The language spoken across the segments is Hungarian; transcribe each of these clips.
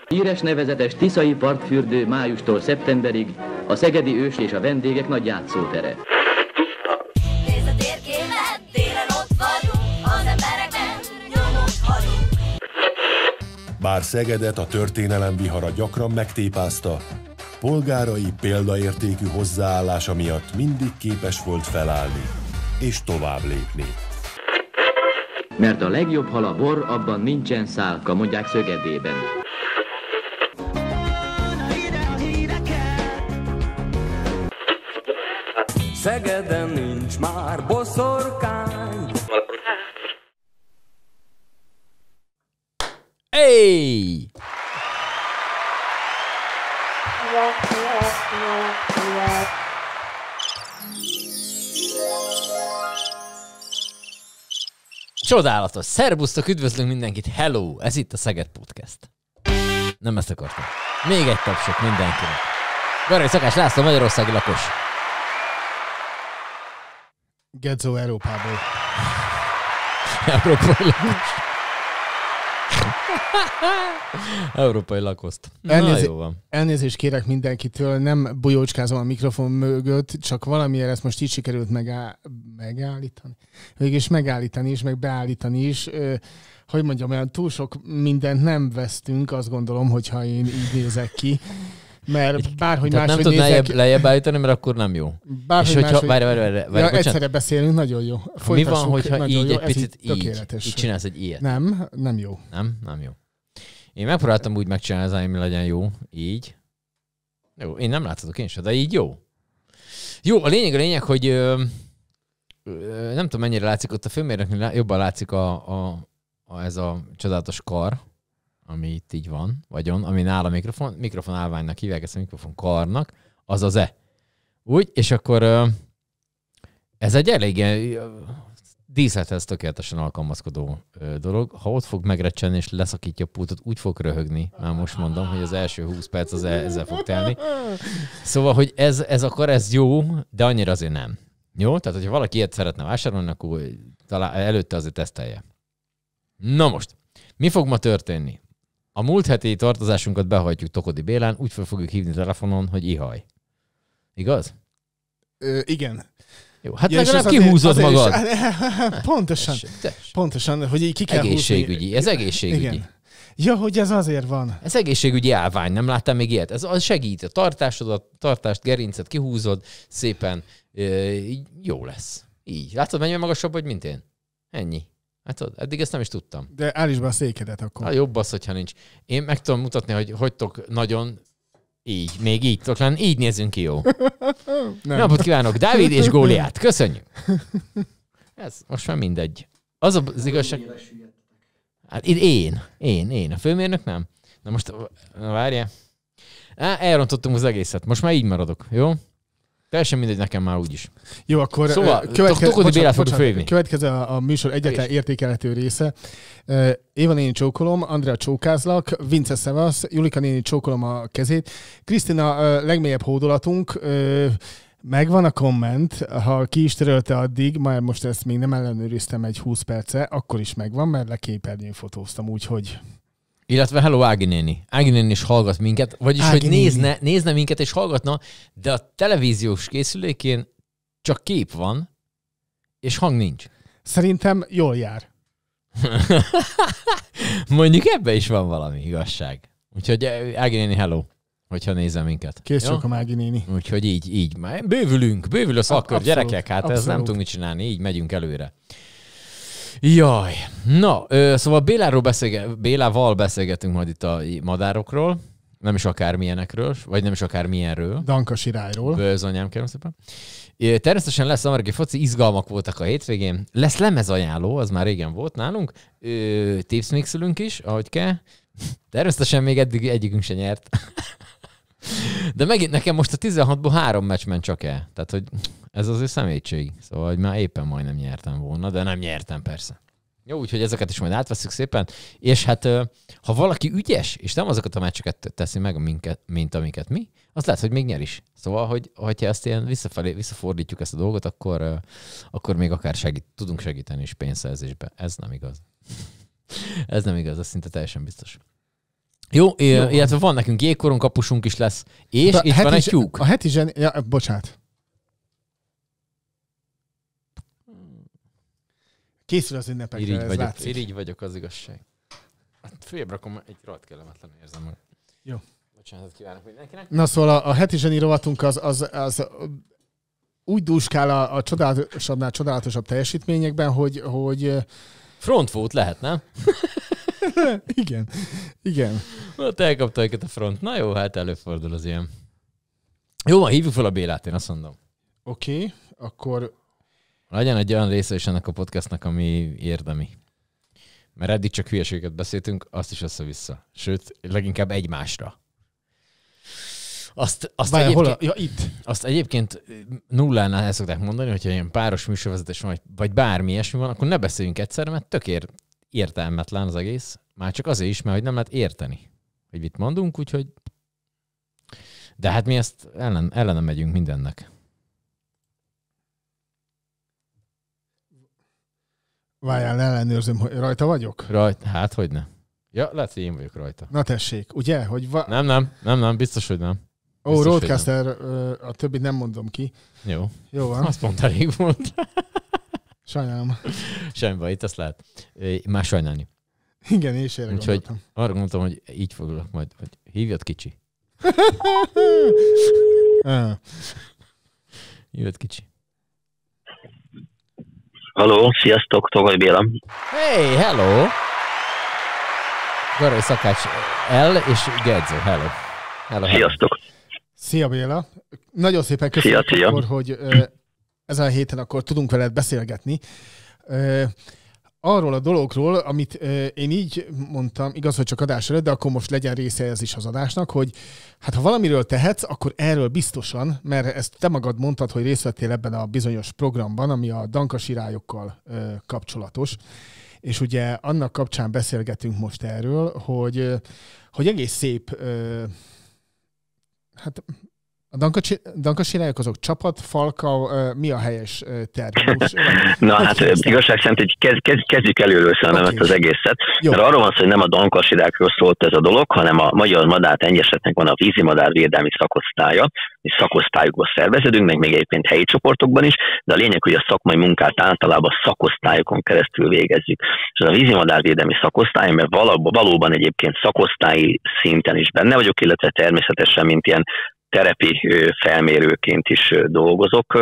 Híres nevezetes tiszai partfürdő májustól szeptemberig a szegedi ős és a vendégek nagy játszótere. Nézd a térképet, télen ott vagyunk, az embereknek nyomot hagyunk. Bár Szegedet a történelem vihara gyakran megtépázta, polgárai példaértékű hozzáállása miatt mindig képes volt felállni és tovább lépni. Mert a legjobb hal a bor, abban nincsen szálka, mondják Szögedében. Szegeden nincs már boszorkány. Hey! Csodálatos! Szerbusztok, üdvözlünk mindenkit! Hello! Ez itt a Szeged Podcast. Nem ezt akartam. Még egy tapsot mindenkinek. Garai Szakás László, magyarországi lakos. Gedzo Európából. Európai lakos. Európai lakoszt. Na, jó van. Elnézést kérek mindenkitől, nem bujócskázom a mikrofon mögött, csak valamiért ezt most így sikerült megállítani. Végülis megállítani is, meg beállítani is. Hogy mondjam, olyan túl sok mindent nem vesztünk, azt gondolom, hogyha én így nézek ki. Mert bárhogy tehát máshogy nem nézek... tud lejjebb állítani, mert akkor nem jó. Bárhogy és hogyha... máshogy... Várj, egyszerre beszélünk, nagyon jó. Mi van, hogyha így jó. egy picit így csinálsz egy ilyet? Nem jó. Nem jó. Én megpróbáltam úgy megcsinálni, hogy legyen jó. Így. Jó, én nem láthatok én sem, de így jó. Jó, a lényeg, hogy nem tudom mennyire látszik, ott a filmmérnöknél jobban látszik ez a csodálatos kar, ami itt így van, ami nála mikrofon állványnak hívják, ezt a mikrofon karnak, az az Úgy, és akkor ez egy elég díszlethez tökéletesen alkalmazkodó dolog. Ha ott fog megrecsenni és leszakítja a pultot, úgy fog röhögni. Már most mondom, hogy az első 20 perc az ezzel fog telni. Szóval, hogy ez jó, de annyira azért nem. Jó? Tehát, hogyha valaki ilyet szeretne vásárolni, akkor előtte azért tesztelje. Na most, mi fog ma történni? A múlt heti tartozásunkat behajtjuk Tokodi Bélán, úgy fel fogjuk hívni telefonon, hogy ihaj. Igaz? Igen. Jó, hát legalább kihúzod magad. Pontosan, hogy így ki kell egészségügyi. húzni. Ez egészségügyi. Igen. Ja, hogy ez azért van. Ez egészségügyi állvány, nem láttam még ilyet. Ez segít a tartást, gerincet kihúzod, szépen jó lesz. Így. Látod, mennyire magasabb vagy, mint én? Ennyi. Hát eddig ezt nem is tudtam. De állítsd be a székedet akkor. Hát jobb az, hogyha nincs. Én meg tudom mutatni, hogy hogytok nagyon így, még így tudok lenni. Így nézzünk ki, jó? Napot kívánok, Dávid és Góliát. Köszönjük. Ez most már mindegy. Az az igazság... Hát én. A főmérnök nem. Na most, várjál. Elrontottunk az egészet. Most már így maradok, jó? Teljesen mindegy nekem már úgyis. Jó, akkor szóval, következő a műsor egyetlen értékelhető része. Éva néni csókolom, Andrea csókázlak, Vince szevasz, Julika néni csókolom a kezét. Krisztina legmélyebb hódolatunk, megvan a komment, ha ki is törölte addig, már most ezt még nem ellenőriztem egy 20 perce, akkor is megvan, mert leképernyőn fotóztam, úgyhogy... Illetve hello Ági néni. Ági néni is hallgat minket, vagyis Ági hogy nézne minket és hallgatna, de a televíziós készülékén csak kép van, és hang nincs. Szerintem jól jár. Mondjuk ebbe is van valami igazság. Úgyhogy Ági néni, hello, hogyha nézze minket. Kész csak a Ági néni. Úgyhogy így. Bővül a szakkör, gyerekek, hát abszolút. Ez nem tudunk mit csinálni, így megyünk előre. Jaj, na, szóval Bélával beszélgetünk majd itt a madárokról, nem is akármilyenekről, vagy nem is akármilyenről. Danka Sirályról. Bőzonyám, kérem szépen. Természetesen lesz amerikai foci, izgalmak voltak a hétvégén. Lesz lemezajánló, az már régen volt nálunk. Tipsmixelünk is, ahogy kell. Természetesen még eddig egyikünk se nyert. De megint nekem most a 16-ból 3 meccs ment csak el. Tehát, hogy ez azért személyiség. Szóval, hogy már éppen majdnem nyertem volna, de nem nyertem persze. Jó, úgyhogy ezeket is majd átveszünk szépen. És hát, ha valaki ügyes, és nem azokat a meccseket teszi meg, mint amiket mi, az lehet, hogy még nyer is. Szóval, hogyha ezt ilyen visszafordítjuk ezt a dolgot, akkor még akár tudunk segíteni is pénzszerzésbe. Ez nem igaz. Ez nem igaz, ez szinte teljesen biztos. Jó, illetve van nekünk jégkoron kapusunk is lesz, és itt van egy tyúk. A heti bocsánat. Készül az ünnepekre, Irigy vagyok, az igazság. Hát följebb rakom, egy rohadt kellemetlen érzem meg. Jó. Bocsánatot kívánok mindenkinek. Na szóval a heti zseni rovatunk az úgy dúskál a csodálatosabbnál csodálatosabb teljesítményekben, hogy Frontfót lehet, nem? Igen. Ott elkapta őket a front. Na jó, hát előfordul az ilyen. Jó, hívjuk fel a Bélát, én azt mondom. Oké, akkor... Legyen egy olyan része is ennek a podcastnak, ami érdemi. Mert eddig csak hülyeséget beszéltünk, azt is össze-vissza. Sőt, leginkább egymásra. Azt egyébként nullánál el szokták mondani, hogyha ilyen páros műsorvezetés van, vagy bármi ilyesmi van, akkor ne beszéljünk egyszer, mert tök értelmetlen az egész. Már csak azért is, mert hogy nem lehet érteni, hogy mit mondunk, úgyhogy... De hát mi ezt ellene megyünk mindennek. Várjál, ellenőrzöm, hogy rajta vagyok? Hát, hogy ne. Ja, lehet, hogy én vagyok rajta. Na tessék, ugye? Hogy Nem, biztos, hogy nem. Ó, Roadcaster, a többit nem mondom ki. Jó van. Azt pont elég volt. Sajnálom. Semmi baj, itt azt lehet. Már sajnálni. Igen, és erre úgyhogy arra gondoltam, hogy így foglalak majd, hogy hívjad kicsi. Hívjad kicsi. Halló, sziasztok, Togaj Béla. Hey, hello! Garai Szakács L és Gedzó, hello. Sziasztok. Szia Béla. Nagyon szépen köszönjük, szia. Akkor, hogy ezen a héten akkor tudunk veled beszélgetni. Arról a dologról, amit én így mondtam, igaz, hogy csak adás előtt, de akkor most legyen része ez is az adásnak, hogy hát ha valamiről tehetsz, akkor erről biztosan, mert ezt te magad mondtad, hogy részt vettél ebben a bizonyos programban, ami a dankasirályokkal kapcsolatos, és ugye annak kapcsán beszélgetünk most erről, hogy egész szép, hát a dankasirályok azok csapat, falka, mi a helyes terminus? Na hát igazság szerint, hogy kezdjük előről szerintem az egészet. Jó. Mert arról van szó, hogy nem a dankasirályokról szólt ez a dolog, hanem a Magyar Madártengyesetnek van a vízimadár védelmi szakosztálya, és szakosztályokba szerveződünk, meg még egyébként helyi csoportokban is, de a lényeg, hogy a szakmai munkát általában szakosztályokon keresztül végezzük. És a vízimadárvédelmi szakosztály, mert valóban egyébként szakosztályi szinten is benne vagyok, illetve természetesen, mint ilyen terepi felmérőként is dolgozok.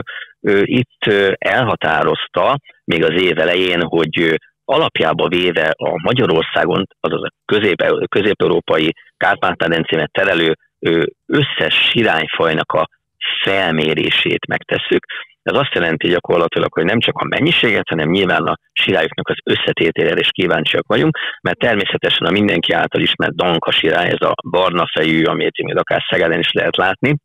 Itt elhatározta még az év elején, hogy alapjába véve a Magyarországon, azaz a közép-európai Kárpát-medencémet terelő összes sirányfajnak a felmérését megtesszük. Ez azt jelenti gyakorlatilag, hogy nem csak a mennyiséget, hanem nyilván a sirályoknak az összetételére is kíváncsiak vagyunk, mert természetesen a mindenki által ismert dankasirály, ez a barna fejű, amit még akár Szegeden is lehet látni,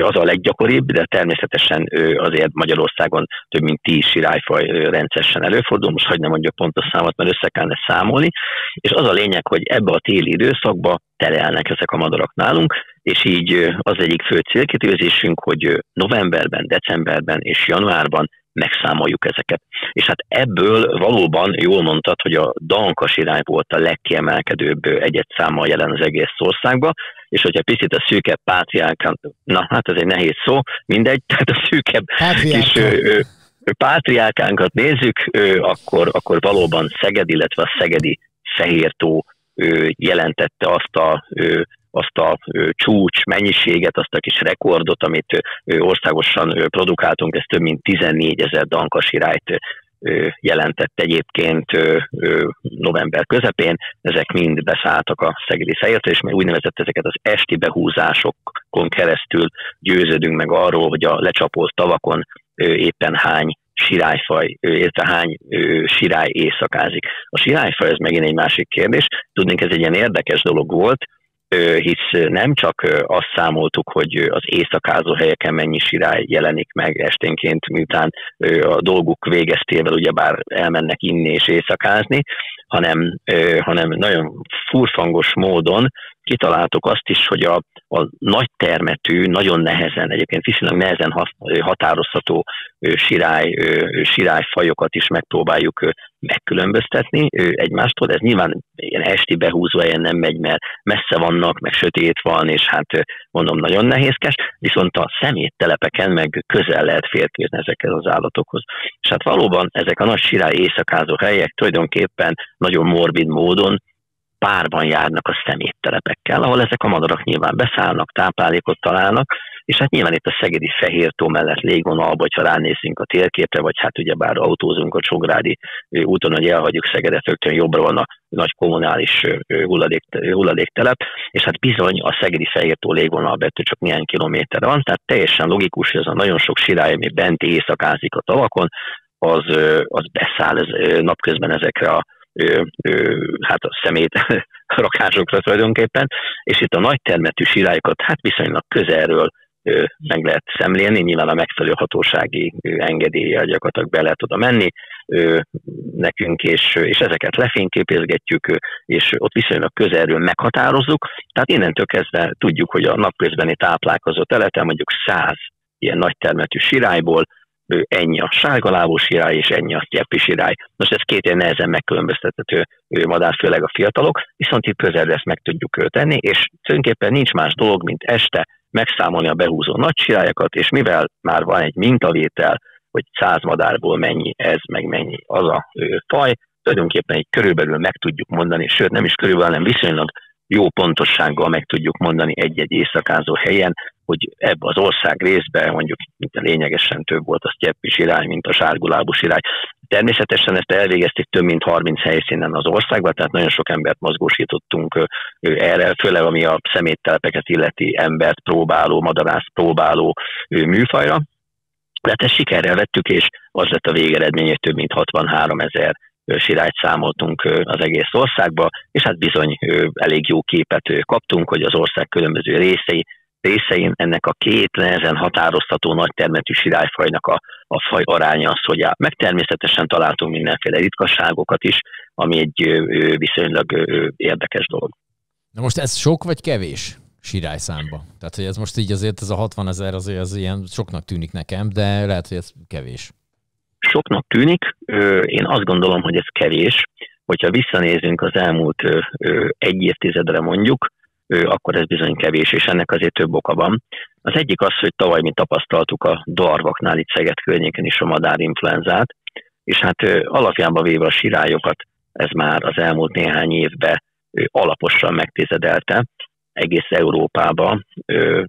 az a leggyakoribb, de természetesen azért Magyarországon több mint 10 sirályfaj rendszeresen előfordul, most hagyj ne mondjuk pontos számot, mert össze kellene számolni, és az a lényeg, hogy ebbe a téli időszakba terelnek ezek a madarak nálunk, és így az egyik fő célkitűzésünk, hogy novemberben, decemberben és januárban megszámoljuk ezeket. És hát ebből valóban jól mondtad, hogy a dankasirály volt a legkiemelkedőbb egyedszámmal jelen az egész országban, és hogyha picit a szűkebb pátriárkán, na hát ez egy nehéz szó, mindegy, tehát a szűkebb kis pátriárkánkat nézzük, akkor valóban Szeged, illetve a szegedi Fehértó jelentette azt a csúcs mennyiséget, azt a kis rekordot, amit országosan produkáltunk, ez több mint 14 000 dankasirályt jelentett egyébként november közepén. Ezek mind beszálltak a szegedi Fehértóra, és úgynevezett ezeket az esti behúzásokon keresztül győződünk meg arról, hogy a lecsapolt tavakon éppen hány sirályfaj, illetve hány sirály éjszakázik. A sirályfaj, ez megint egy másik kérdés. Tudnék, ez egy ilyen érdekes dolog volt, hisz nem csak azt számoltuk, hogy az éjszakázó helyeken mennyi sirály jelenik meg esténként, miután a dolguk végeztével ugyebár elmennek inni és éjszakázni, hanem nagyon furfangos módon kitaláltuk azt is, hogy a nagy termetű, nagyon nehezen, egyébként viszonylag nehezen határozható sirályfajokat is megpróbáljuk megkülönböztetni egymástól. Ez nyilván ilyen esti behúzó helyen nem megy, mert messze vannak, meg sötét van, és hát mondom, nagyon nehézkes, viszont a szeméttelepeken meg közel lehet férkőzni ezekhez az állatokhoz. És hát valóban ezek a nagy sirály éjszakázó helyek tulajdonképpen nagyon morbid módon párban járnak a szeméttelepekkel, ahol ezek a madarak nyilván beszállnak, táplálékot találnak, és hát nyilván itt a szegedi Fehértó mellett légvonalba, hogyha ránézzünk a térképre, vagy hát ugyebár autózunk a Csongrádi úton, hogy elhagyjuk Szegedet, rögtön jobbra van a nagy kommunális hulladéktelep, és hát bizony a szegedi Fehértó légvonalba ettől csak néhány kilométer van, tehát teljesen logikus, hogy az a nagyon sok sirály, ami bent éjszakázik a tavakon, az beszáll napközben ezekre a hát a szemét rakásokra tulajdonképpen, és itt a nagy termetű sirályokat hát viszonylag közelről meg lehet szemlélni, nyilván a megfelelő hatósági engedéllyel gyakorlatilag be lehet oda menni nekünk, és ezeket lefényképezgetjük, és ott viszonylag közelről meghatározzuk, tehát innentől kezdve tudjuk, hogy a napközbeni táplálkozó területen mondjuk 100 ilyen nagy termetű sirályból ennyi a sárgalábú sirály, és ennyi a sztyeppi sirály. Most ez két ilyen nehezen megkülönböztethető madár, főleg a fiatalok, viszont itt közelre ezt meg tudjuk tenni, és tulajdonképpen nincs más dolog, mint este megszámolni a behúzó nagy sirályokat, és mivel már van egy mintavétel, hogy 100 madárból mennyi ez, meg mennyi az a faj, tulajdonképpen egy körülbelül meg tudjuk mondani, sőt nem is körülbelül, hanem viszonylag jó pontossággal meg tudjuk mondani egy-egy éjszakázó helyen, hogy ebbe az ország részben mondjuk lényegesen több volt a sztyeppi sirály, mint a sárgulábú sirály. Természetesen ezt elvégezték több mint 30 helyszínen az országban, tehát nagyon sok embert mozgósítottunk erre, főleg ami a szeméttelepeket illeti embert próbáló, madarászt próbáló műfajra. Tehát ezt sikerrel vettük, és az lett a végeredmény, hogy több mint 63 000 sirályt számoltunk az egész országba, és hát bizony elég jó képet kaptunk, hogy az ország különböző részein ennek a két nehezen határoztató nagy termetű sirályfajnak a faj aránya az, hogy áll. Meg természetesen találtunk mindenféle ritkasságokat is, ami egy viszonylag érdekes dolog. Na most ez sok vagy kevés sirályszámba? Tehát, hogy ez most így azért ez a 60 000 azért az ilyen soknak tűnik nekem, de lehet, hogy ez kevés. Soknak tűnik, én azt gondolom, hogy ez kevés. Hogyha visszanézünk az elmúlt egy évtizedre mondjuk, akkor ez bizony kevés, és ennek azért több oka van. Az egyik az, hogy tavaly mi tapasztaltuk a Darvaknál itt Szeged környéken is a madárinfluenzát, és hát alapjában véve a sirályokat ez már az elmúlt néhány évben alaposan megtizedelte egész Európában,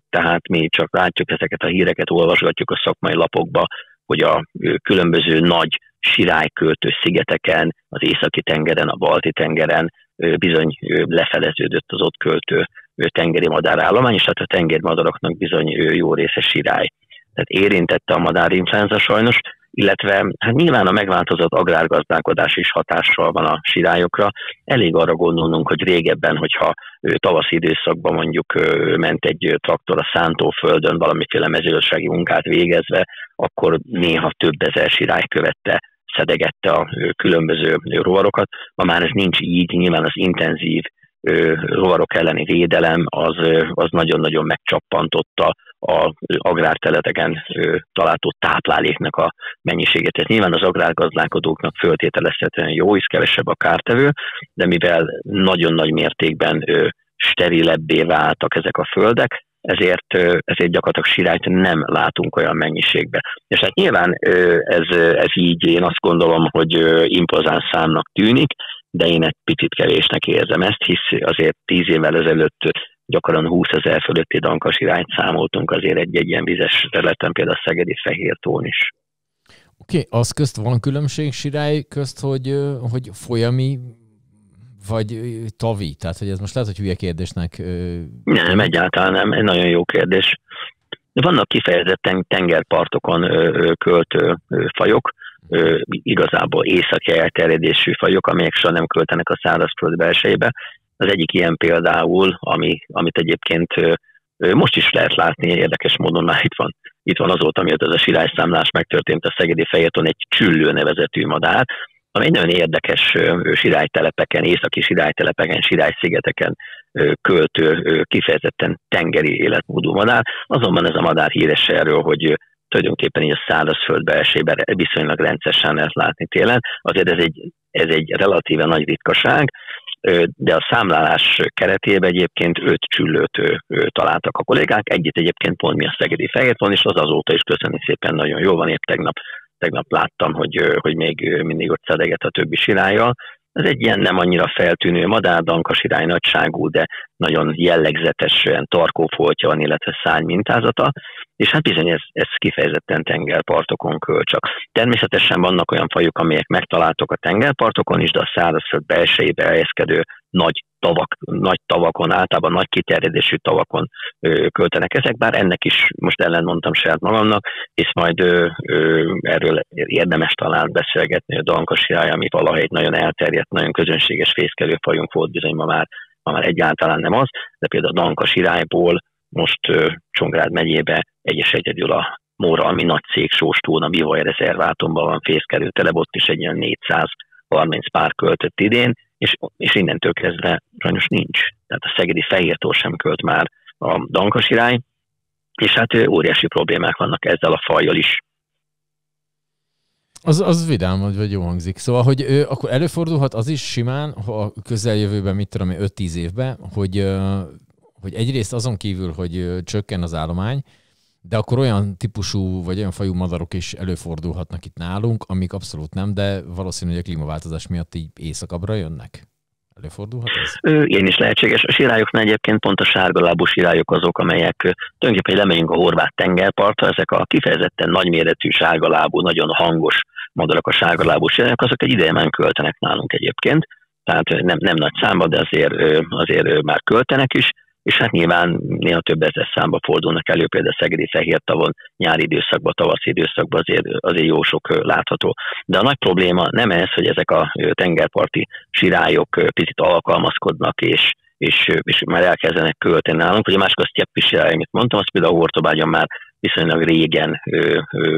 tehát mi csak látjuk ezeket a híreket, olvasgatjuk a szakmai lapokba, hogy a különböző nagy sirályköltő szigeteken, az Északi-tengeren, a Balti-tengeren bizony lefeleződött az ott költő tengeri madárállomány, és hát a tengeri madaraknak bizony jó része sirály. Tehát érintette a madárinfluenza sajnos, illetve hát nyilván a megváltozott agrárgazdálkodás is hatással van a sirályokra. Elég arra gondolnunk, hogy régebben, hogyha tavaszi időszakban mondjuk ment egy traktor a szántóföldön valamiféle mezőgazdasági munkát végezve, akkor néha több ezer sirály követte, szedegette a különböző rovarokat. Ma már ez nincs így, nyilván az intenzív rovarok elleni védelem az nagyon-nagyon megcsappantotta az agrárterületeken található tápláléknak a mennyiségét. Ez nyilván az agrárgazdálkodóknak föltételezhetően jó, hisz kevesebb a kártevő, de mivel nagyon nagy mértékben sterilebbé váltak ezek a földek, ezért gyakorlatilag sirályt nem látunk olyan mennyiségben. És hát nyilván ez így, én azt gondolom, hogy impozáns számnak tűnik, de én egy picit kevésnek érzem ezt, hisz azért 10 évvel ezelőtt gyakran 20 000 fölötti dankasirályt számoltunk azért egy ilyen vizes területen, például a szegedi Fehértón is. Oké, az közt van különbség sirály közt, hogy folyami vagy tavi? Tehát, hogy ez most lehet, hogy hülye kérdésnek... Nem, egyáltalán nem. Egy nagyon jó kérdés. Vannak kifejezetten tengerpartokon költő fajok, igazából északi elterjedésű fajok, amelyek soha nem költenek a szárazföld belsejébe. Az egyik ilyen például, amit egyébként most is lehet látni, érdekes módon már itt van azóta, miatt ez a sirályszámlás megtörtént a szegedi Fehértón, egy csüllő nevezetű madár, ami egy nagyon érdekes sirálytelepeken, északi sirálytelepeken, sirályszigeteken költő, kifejezetten tengeri életmódú madár. Azonban ez a madár híres erről, hogy tulajdonképpen így a szárazföld belsejében viszonylag rendszeresen lehet látni télen. Azért ez egy ez egy relatíve nagy ritkaság, de a számlálás keretében egyébként 5 csüllőt találtak a kollégák, egyet egyébként pont mi a szegedi Fehérton, és az azóta is köszönni szépen nagyon jól van, épp tegnap láttam, hogy még mindig ott szedeget a többi sirállyal. Ez egy ilyen nem annyira feltűnő madár, dankasirály nagyságú, de nagyon jellegzetes tarkófoltja van, illetve szárny mintázata, és hát bizony ez kifejezetten tengerpartokon költ csak. Természetesen vannak olyan fajok, amelyek megtaláltak a tengerpartokon is, de a szárazföld belsejébe elhelyezkedő nagy tavakon, általában nagy kiterjedésű tavakon költenek ezek, bár ennek is most ellentmondtam saját magamnak, és majd erről érdemes talán beszélgetni, a dankasirály, ami valahogy egy nagyon elterjedt, nagyon közönséges fészkelőfajunk volt, bizony ma már egyáltalán nem az, de például a dankasirályból most Csongrád megyébe egyedül a Móralmi Nagyszék Sóstón, a Bivaj rezervátumban van fészkelőtelep, ott is egy ilyen 430 pár költött idén, és innentől kezdve sajnos nincs. Tehát a szegedi Fehértó sem költ már a dankasirály, és hát óriási problémák vannak ezzel a fajjal is. Az vidám, vagy jó hangzik. Szóval, hogy akkor előfordulhat az is simán, ha a közeljövőben, 5-10 évben, hogy egyrészt azon kívül, hogy csökken az állomány, de akkor olyan típusú, vagy olyan fajú madarok is előfordulhatnak itt nálunk, amik abszolút nem, de valószínű, hogy a klímaváltozás miatt így északabbra jönnek. Előfordulhat ez? Ilyen is lehetséges. A sirályoknál egyébként pont a sárgalábú sirályok azok, amelyek tulajdonképpen lemegyünk a horvát tengerpartra, ezek a kifejezetten nagyméretű sárgalábú, nagyon hangos madarak, a sárgalábú sirályok, azok egy ideje már költenek nálunk egyébként. Tehát nem nagy számban, de azért már költenek is, és hát nyilván néha több ezer számba fordulnak elő, például a szegedi Fehértavon, nyári időszakban, tavaszi időszakban azért jó sok látható. De a nagy probléma nem ez, hogy ezek a tengerparti sirályok picit alkalmazkodnak, és már elkezdenek költeni nálunk. Ugye a másik a sztyeppi sirály, amit mondtam, az például a Hortobágyon már viszonylag régen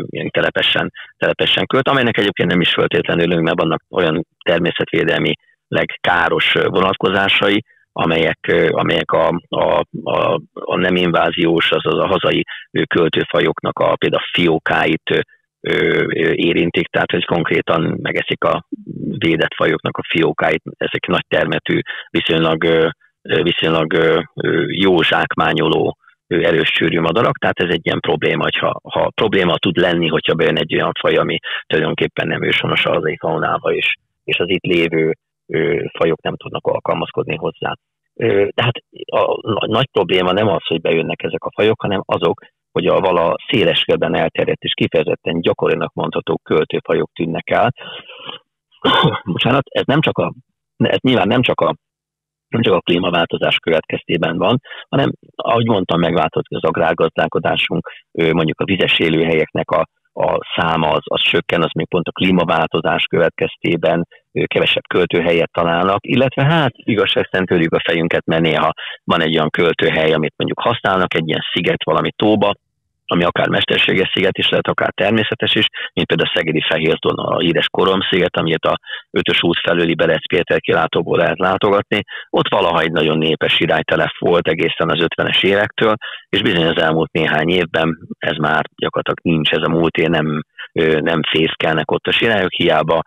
ilyen telepesen költ, amelynek egyébként nem is feltétlenül örülünk, mert vannak olyan természetvédelmi káros vonatkozásai, amelyek a nem inváziós, azaz a hazai költőfajoknak például a fiókáit érintik, tehát hogy konkrétan megeszik a védett fajoknak a fiókáit, ezek nagy termetű, viszonylag jó zsákmányoló, erős csőrű madarak, tehát ez egy ilyen probléma, ha probléma tud lenni, hogyha bejön egy olyan faj, ami tulajdonképpen nem őshonos a hazai faunába, és az itt lévő fajok nem tudnak alkalmazkodni hozzá. Tehát a nagy probléma nem az, hogy bejönnek ezek a fajok, hanem azok, hogy a vala széles körben elterjedt és kifejezetten gyakorinak mondható költőfajok tűnnek el. Bocsánat, ez nyilván nem csak a klímaváltozás következtében van, hanem, ahogy mondtam, megváltozik az agrárgazdálkodásunk, mondjuk a vizes élőhelyeknek a száma az csökken, az még pont a klímaváltozás következtében kevesebb költőhelyet találnak, illetve hát igazság szerint törjük a fejünket, mert néha van egy olyan költőhely, amit mondjuk használnak, egy ilyen sziget valami tóba, ami akár mesterséges sziget is lehet, akár természetes is, mint például a szegedi Fehérton a híres Koromsziget, amit a 5-ös út felüli Berec Péter kilátóból lehet látogatni. Ott valaha egy nagyon népes sirálytelep volt egészen az 50-es évektől, és bizony az elmúlt néhány évben ez már gyakorlatilag nincs, ez a múlt év nem fészkelnek ott a sirályok, hiába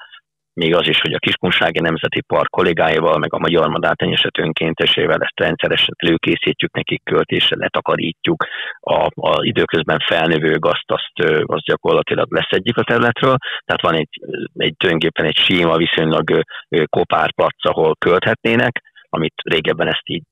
még az is, hogy a Kiskunsági Nemzeti Park kollégáival, meg a Magyar Madártenyészet önkéntesével ezt rendszeresen előkészítjük, nekik költésre letakarítjuk, az időközben felnövő gazt azt gyakorlatilag leszedjük a területről, tehát van tulajdonképpen egy síma, viszonylag kopárplac, ahol költhetnének, amit régebben ezt így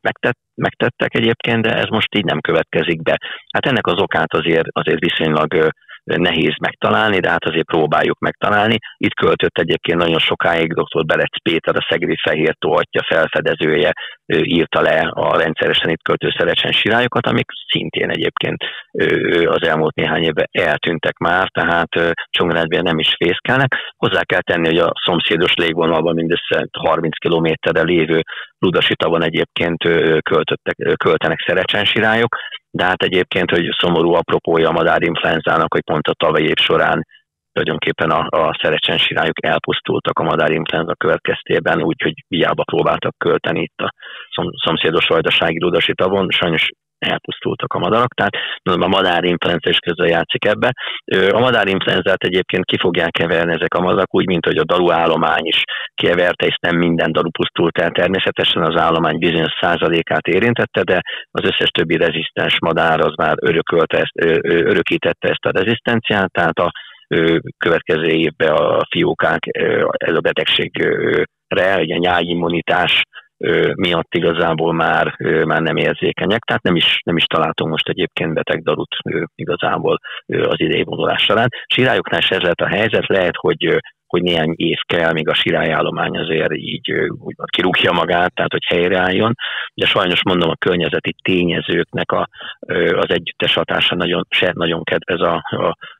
megtettek egyébként, de ez most így nem következik be. Hát ennek az okát azért viszonylag nehéz megtalálni, de hát azért próbáljuk megtalálni. Itt költött egyébként nagyon sokáig dr. Berec Péter, a szegedi Fehértó atya felfedezője írta le a rendszeresen itt költő szerecsen sirályokat, amik szintén egyébként az elmúlt néhány évben eltűntek már, tehát Csongrádzsban nem is fészkelnek. Hozzá kell tenni, hogy a szomszédos légvonalban mindössze 30 kilométerre lévő Ludasi-tavon egyébként költenek szerecsen sirályok, de hát egyébként, hogy szomorú apropója a madárinfluenzának, hogy pont a tavalyi év során tulajdonképpen a szerecsen sirályok elpusztultak a madárinfluenza következtében, úgyhogy hiába próbáltak költeni itt a szomszédos vajdasági Ludasi-tavon. Sajnos elpusztultak a madarak, tehát a madárinfluenza is közben játszik ebbe. A madárinfluenzát egyébként ki fogják keverni ezek a madarak, úgy, mint hogy a daru állomány is keverte, és nem minden daru pusztult el. Természetesen az állomány bizonyos százalékát érintette, de az összes többi rezisztens madár az már örökítette ezt a rezisztenciát, tehát a következő évben a fiókák ez a betegségre, egy nyájimmunitás miatt igazából már nem érzékenyek, tehát nem is találtunk most egyébként beteg darut igazából az idei vonulás során. Sirályoknál is ez lett a helyzet, lehet, hogy néhány év kell, míg a sirályállomány azért így úgymond kirúgja magát, tehát hogy helyreálljon, de sajnos mondom, a környezeti tényezőknek az együttes hatása nagyon kedvez a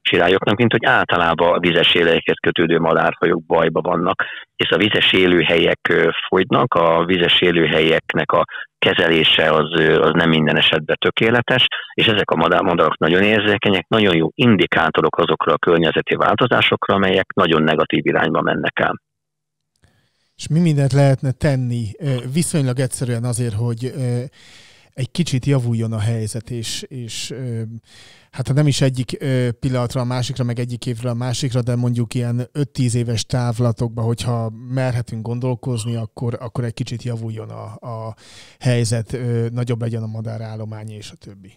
sirályoknak, mint hogy általában a vizes élőhelyekhez kötődő madárfajok bajba vannak, és a vizes élőhelyek fogynak, a vizes élőhelyeknek a kezelése az nem minden esetben tökéletes, és ezek a madarak nagyon érzékenyek, nagyon jó indikátorok azokra a környezeti változásokra, amelyek nagyon negatív irányba mennek el. És mi mindent lehetne tenni viszonylag egyszerűen azért, hogy egy kicsit javuljon a helyzet, és hát ha nem is egyik pillanatra a másikra, meg egyik évről a másikra, de mondjuk ilyen 5-10 éves távlatokban, hogyha merhetünk gondolkozni, akkor egy kicsit javuljon a helyzet, nagyobb legyen a madárállomány és a többi.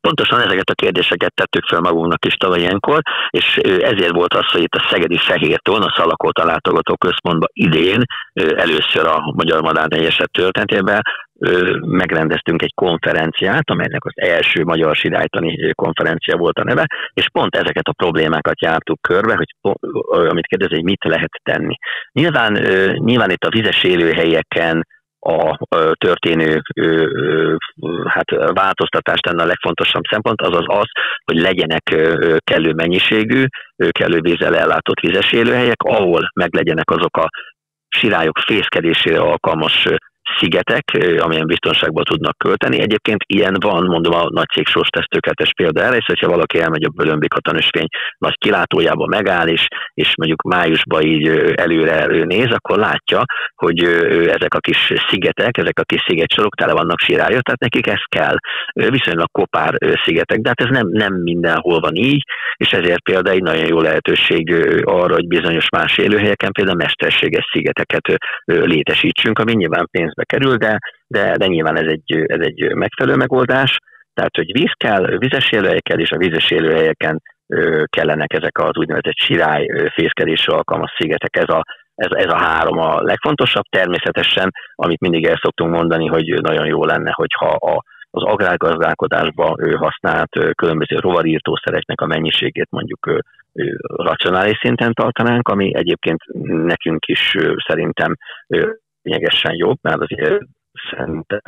Pontosan ezeket a kérdéseket tettük fel magunknak is tavaly ilyenkor, és ezért volt az, hogy itt a szegedi Fehértón, a Szalakóta látogató központban idén először a Magyar Madárnegyeset történetében megrendeztünk egy konferenciát, amelynek az első magyar sirálytani konferencia volt a neve, és pont ezeket a problémákat jártuk körbe, hogy amit kérdez, hogy mit lehet tenni. Nyilván itt a vizes élőhelyeken a történő változtatás lenne a legfontosabb szempont, azaz az, hogy legyenek kellő mennyiségű, kellő vízzel ellátott vizes élőhelyek, ahol meglegyenek azok a sirályok fészkedésére alkalmas szigetek, amilyen biztonságban tudnak költeni. Egyébként ilyen van, mondom, a nagy cégsós tesztőketes példa erre, és hogyha valaki elmegy a Bölömbik Hatanösvény nagy kilátójába megáll, és mondjuk májusban így előre néz, akkor látja, hogy ezek a kis szigetek, ezek a kis szigetsorok tele vannak sirályok, tehát nekik ez kell. Viszonylag kopár szigetek, de hát ez nem mindenhol van így, és ezért például egy nagyon jó lehetőség arra, hogy bizonyos más élőhelyeken például mesterséges szigeteket létesítsünk, ami nyilván pénzbe kerül, de nyilván ez egy megfelelő megoldás, tehát hogy víz kell, vizes élőhelyekkel, és a vízes élőhelyeken kellenek ezek az úgynevezett sirály fészkedésre alkalmas szigetek. Ez a három a legfontosabb. Természetesen, amit mindig el szoktunk mondani, hogy nagyon jó lenne, hogyha az agrárgazdálkodásban használt különböző rovarírtószereknek a mennyiségét mondjuk racionális szinten tartanánk, ami egyébként nekünk is szerintem lényegesen jobb, mert azért szerintem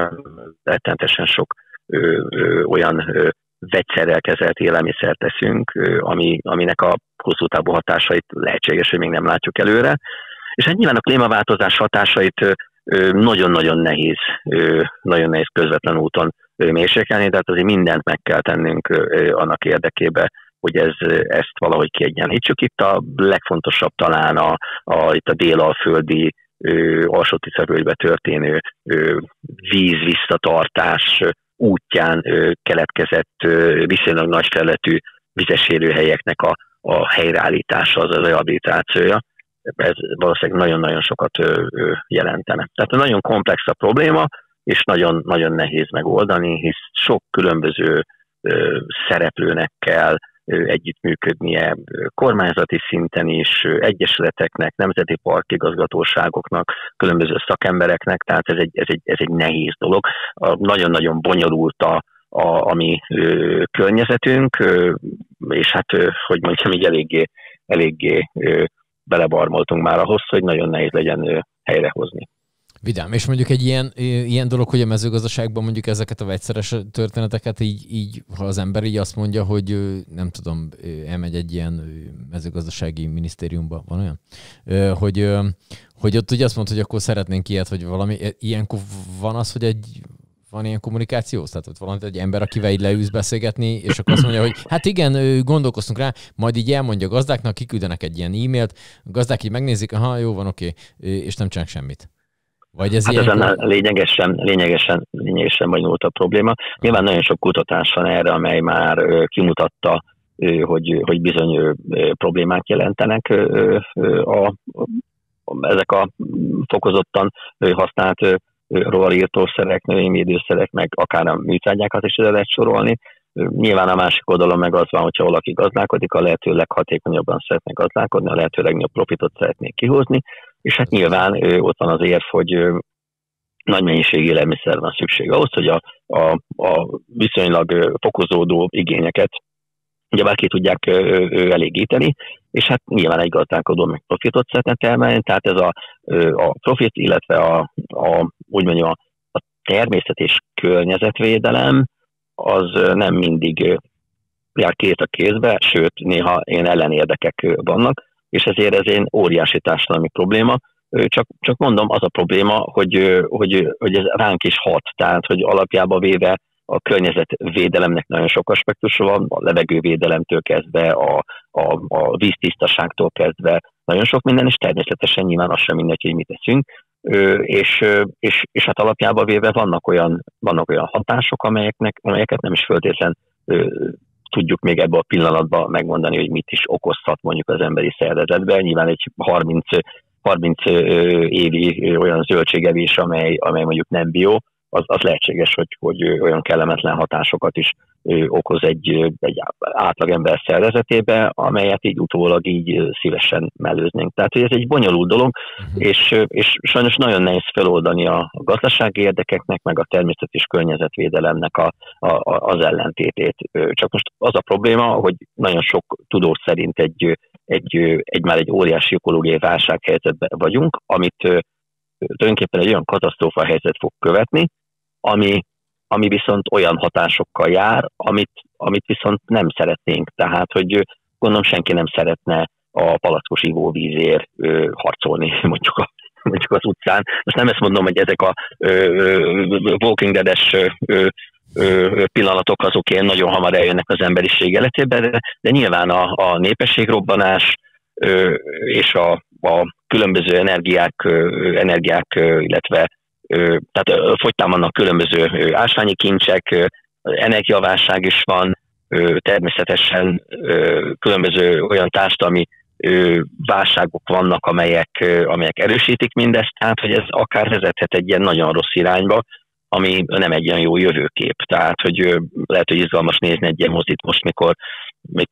rettenetesen sok olyan vegyszerrel kezelt élelmiszert teszünk, aminek a hosszú távú hatásait lehetséges, hogy még nem látjuk előre. És hát nyilván a klímaváltozás hatásait nagyon-nagyon nehéz közvetlen úton mérsékelni, tehát azért mindent meg kell tennünk annak érdekében, hogy ezt valahogy kiegyenlítsük. Itt a legfontosabb talán itt a délalföldi Alsó-Tisza-völgybe történő víz-visszatartás útján keletkezett viszonylag nagy felületű vizes élőhelyeknek a helyreállítása, az a rehabilitációja. Ez valószínűleg nagyon-nagyon sokat jelentene. Tehát nagyon komplex a probléma, és nagyon, nagyon nehéz megoldani, hisz sok különböző szereplőnek kell együttműködnie kormányzati szinten is, egyesületeknek, nemzeti parkigazgatóságoknak, különböző szakembereknek, tehát ez egy nehéz dolog. Nagyon-nagyon bonyolult a mi környezetünk, és hát, hogy mondjam, így eléggé belebarmoltunk már ahhoz, hogy nagyon nehéz legyen helyrehozni. Vidám. És mondjuk egy ilyen dolog, hogy a mezőgazdaságban mondjuk ezeket a vegyszeres történeteket így, ha az ember így azt mondja, hogy nem tudom, elmegy egy ilyen mezőgazdasági minisztériumba, van olyan? Hogy ott ugye azt mondta, hogy akkor szeretnénk ilyet, hogy valami, ilyenkor van az, hogy van ilyen kommunikáció? Tehát ott valami egy ember, akivel így leülsz beszélgetni, és akkor azt mondja, hogy hát igen, gondolkoztunk rá, majd így elmondja a gazdáknak, kiküldenek egy ilyen e-mailt, a gazdák így megnézik, aha, jó van, oké, és nem csinálnak semmit. Vagy ez hát ez annál lényegesen bonyolultabb probléma. Nyilván nagyon sok kutatás van erre, amely már kimutatta, hogy bizony problémát jelentenek ezek a fokozottan használt rovarírtószerek, növényvédőszerek, meg akár a műtrágyákat is ide lehet sorolni. Nyilván a másik oldalon meg az van, hogyha valaki gazdálkodik, a lehető leghatékonyabban szeretne gazdálkodni, a lehető legnagyobb profitot szeretnék kihozni, és hát nyilván ott van az érv, hogy nagy mennyiségű élelmiszer van szükség ahhoz, hogy a viszonylag fokozódó igényeket ugye ki tudják elégíteni, és hát nyilván egy gazdálkodó meg profitot szeretne termelni, tehát ez a profit, illetve úgy mondjam, a természet és környezetvédelem az nem mindig jár két a kézbe, sőt, néha ilyen ellenérdekek vannak, és ezért ez egy óriási társadalmi probléma. Csak mondom, az a probléma, hogy ez ránk is hat, tehát hogy alapjába véve a környezetvédelemnek nagyon sok aspektusa van, a levegővédelemtől kezdve, a víztisztaságtól kezdve, nagyon sok minden, és természetesen nyilván az sem mindegy, hogy mit teszünk, és hát alapjába véve vannak olyan hatások, amelyeket nem is feltétlen tudjuk még ebben a pillanatban megmondani, hogy mit is okozhat mondjuk az emberi szervezetben. Nyilván egy 30 évi olyan zöldségevés, amely mondjuk nem bio, az lehetséges, hogy olyan kellemetlen hatásokat is okoz egy átlagember szervezetébe, amelyet így utólag így szívesen mellőznénk. Tehát, hogy ez egy bonyolult dolog, és sajnos nagyon nehéz feloldani a gazdasági érdekeknek, meg a természet és környezetvédelemnek az ellentétét. Csak most az a probléma, hogy nagyon sok tudós szerint már egy óriási ökológiai válsághelyzetben vagyunk, amit tulajdonképpen egy olyan katasztrófa helyzet fog követni, ami viszont olyan hatásokkal jár, amit viszont nem szeretnénk. Tehát, hogy gondolom senki nem szeretne a palackos ivóvízért harcolni mondjuk az utcán. Most nem ezt mondom, hogy ezek a Walking Dead-es pillanatok azok ilyen nagyon hamar eljönnek az emberiség életébe, de nyilván a népességrobbanás és a különböző energiák, illetve tehát fogytán vannak különböző ásványi kincsek, energiaválság is van, természetesen különböző olyan társadalmi válságok vannak, amelyek erősítik mindezt, tehát hogy ez akár vezethet egy ilyen nagyon rossz irányba, ami nem egy olyan jó jövőkép. Tehát, hogy lehet, hogy izgalmas nézni egy ilyen mozit most, mikor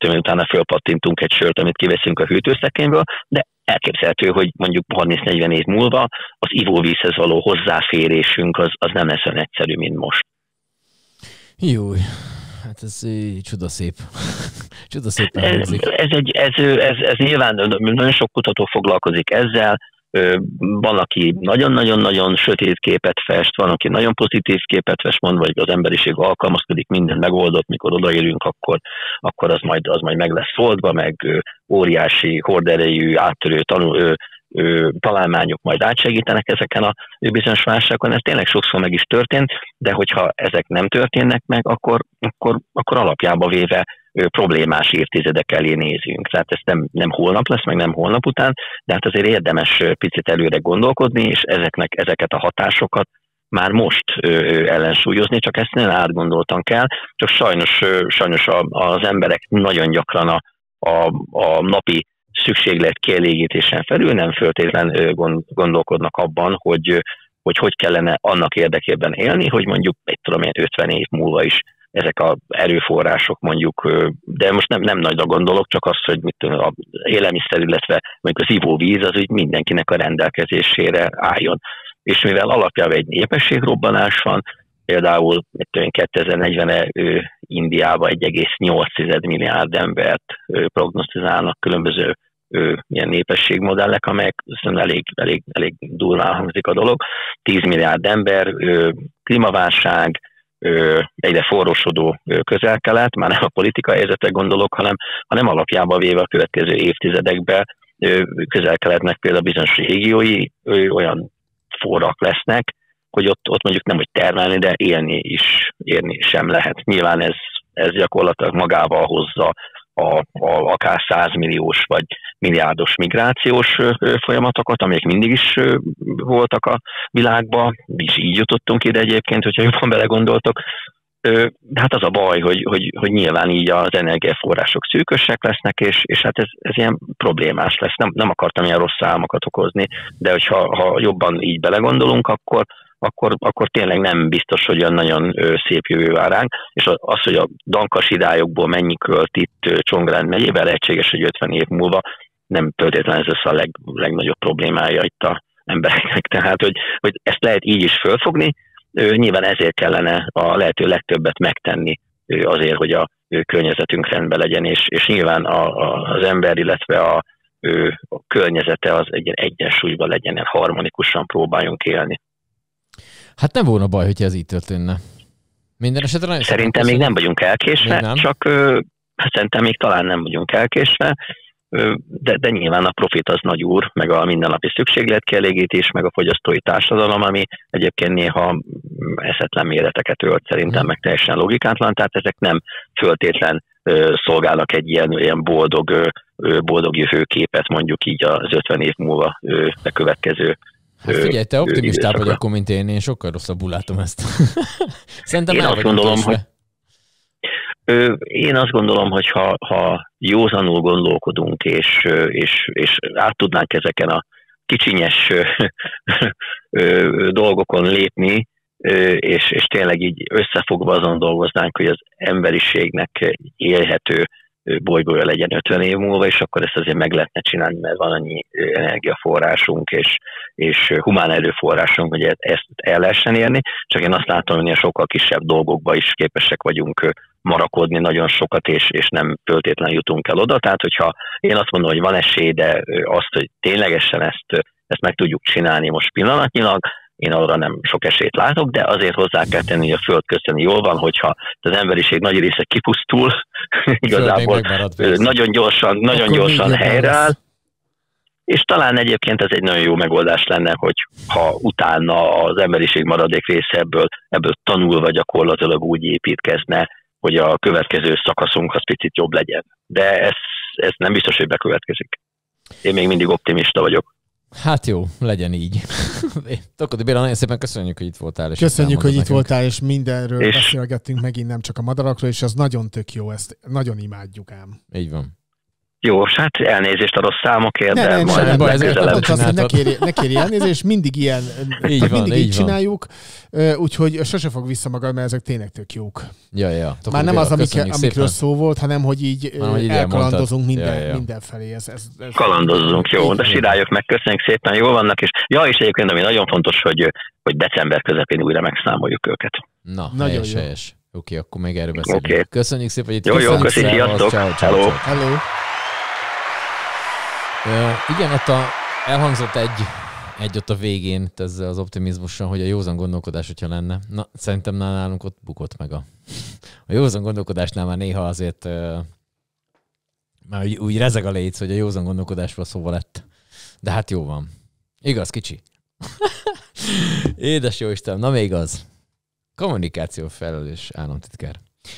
utána fölpattintunk egy sört, amit kiveszünk a hűtőszekrényből, de elképzelhető, hogy mondjuk 30-40 év múlva az ivóvízhez való hozzáférésünk az nem lesz olyan egyszerű, mint most. Jó, hát ez csodaszép. Csodaszépen hangzik. Ez nyilván nagyon sok kutató foglalkozik ezzel, van, aki nagyon-nagyon-nagyon sötét képet fest, van, aki nagyon pozitív képet fest, mondva, hogy az emberiség alkalmazkodik, minden megoldott, mikor odaérünk, akkor az majd meg lesz oldva, meg óriási horderejű, áttörő találmányok majd átsegítenek ezeken a bizonyos válságokon. Ez tényleg sokszor meg is történt, de hogyha ezek nem történnek meg, akkor alapjába véve problémás évtizedek elé nézünk. Tehát ez nem holnap lesz, meg nem holnap után, de hát azért érdemes picit előre gondolkodni, és ezeket a hatásokat már most ellensúlyozni, csak ezt nem átgondoltan kell, csak sajnos az emberek nagyon gyakran a napi szükséglet kielégítésen felül nem feltétlen gondolkodnak abban, hogy kellene annak érdekében élni, hogy mondjuk 50 év múlva is ezek az erőforrások mondjuk, de most nem nagyra gondolok, csak azt, hogy az élelmiszer, illetve mondjuk az ivóvíz az úgy mindenkinek a rendelkezésére álljon. És mivel alapjában egy népességrobbanás van, például 2040-re Indiában 1,8 milliárd embert prognosztizálnak különböző ilyen népességmodellek, amelyek elég durván hangzik a dolog. 10 milliárd ember, klímaválság, egyre forrósodó közel-kelet, már nem a politikai helyzetre gondolok, hanem alapjában véve a következő évtizedekben közel-keletnek például bizonyos régiói olyan forrak lesznek, hogy ott mondjuk nem hogy termelni, de élni sem lehet. Nyilván ez gyakorlatilag magával hozza akár 100 milliós vagy milliárdos migrációs folyamatokat, amelyek mindig is voltak a világban, is így jutottunk ide egyébként, hogyha jobban belegondoltok. De hát az a baj, hogy nyilván így az energiaforrások szűkösek lesznek, és hát ez ilyen problémás lesz. Nem akartam ilyen rossz számokat okozni, de hogyha jobban így belegondolunk, akkor tényleg nem biztos, hogy olyan nagyon szép jövő vár ránk, és az, hogy a dankasidályokból mennyi költ itt Csongrád megyében, lehetséges, hogy 50 év múlva nem feltétlenül ez lesz a legnagyobb problémája itt az embereknek. Tehát, hogy ezt lehet így is fölfogni, nyilván ezért kellene a lehető legtöbbet megtenni azért, hogy a környezetünk rendben legyen, és nyilván az ember, illetve a környezete az egy egyensúlyban legyen, harmonikusan próbáljunk élni. Hát nem volna baj, hogyha ez így történne. Minden esetre szerintem még nem vagyunk elkésve, nem. Csak szerintem még talán nem vagyunk elkésve, de nyilván a profit az nagy úr, meg a mindennapi szükségletkielégítés, meg a fogyasztói társadalom, ami egyébként néha eszetlen méreteket ölt szerintem, meg teljesen logikátlan, tehát ezek nem föltétlen szolgálnak egy ilyen boldog jövőképet, mondjuk így az 50 év múlva bekövetkező. Hát figyelj, te optimistább vagy akkor, mint én sokkal rosszabbul látom ezt. Szerintem én azt gondolom, hogy ha józanul gondolkodunk, és át tudnánk ezeken a kicsinyes dolgokon lépni, és tényleg így összefogva azon dolgoznánk, hogy az emberiségnek élhető bolygója legyen 50 év múlva, és akkor ezt azért meg lehetne csinálni, mert van annyi energiaforrásunk és humán erőforrásunk, hogy ezt el lehessen érni. Csak én azt látom, hogy sokkal kisebb dolgokba is képesek vagyunk marakodni nagyon sokat, és nem föltétlenül jutunk el oda. Tehát, hogyha én azt mondom, hogy van esély, de azt, hogy ténylegesen ezt meg tudjuk csinálni most pillanatnyilag, én arra nem sok esélyt látok, de azért hozzá kell tenni, hogy a Föld köszöni jól van, hogyha az emberiség nagy része kipusztul, igazából nagyon gyorsan helyreáll, és talán egyébként ez egy nagyon jó megoldás lenne, hogy ha utána az emberiség maradék része ebből tanulva gyakorlatilag úgy építkezne, hogy a következő szakaszunk az picit jobb legyen. De ez nem biztos, hogy bekövetkezik. Én még mindig optimista vagyok. Hát jó, legyen így. Tokodi Béla, nagyon szépen köszönjük, hogy itt voltál. Köszönjük, hogy itt voltál, és mindenről beszélgettünk megint, nem csak a madarakról, és az nagyon tök jó, ezt nagyon imádjuk ám. Így van. Jó, hát elnézést a rossz számokért, de majd legközelebb. Ne kérj elnézést, mindig ilyen, így csináljuk, úgyhogy sose fog vissza magad, mert ezek tényleg tök jók. Ja. Már nem az, amikről szó volt, hanem hogy így elkalandozunk mindenfelé. Kalandozzunk, jó, de sirályok meg, köszönjük szépen, jól vannak, és egyébként ami nagyon fontos, hogy december közepén újra megszámoljuk őket. Na, helyes. Oké, akkor még erről beszélünk. Okay. Köszönjük szépen, hogy itt Jó, köszönjük, sziasztok. Hello. Igen, ott elhangzott egy ott a végén ezzel az optimizmussal, hogy a józan gondolkodás, hogyha lenne. Na, szerintem nálunk ott bukott meg a józan gondolkodásnál már néha azért már úgy rezeg a léc, hogy a józan gondolkodásról szóval lett. De hát jó van. Igaz, kicsi? Édes jó Isten, na még az. Kommunikáció felelős államtitkár.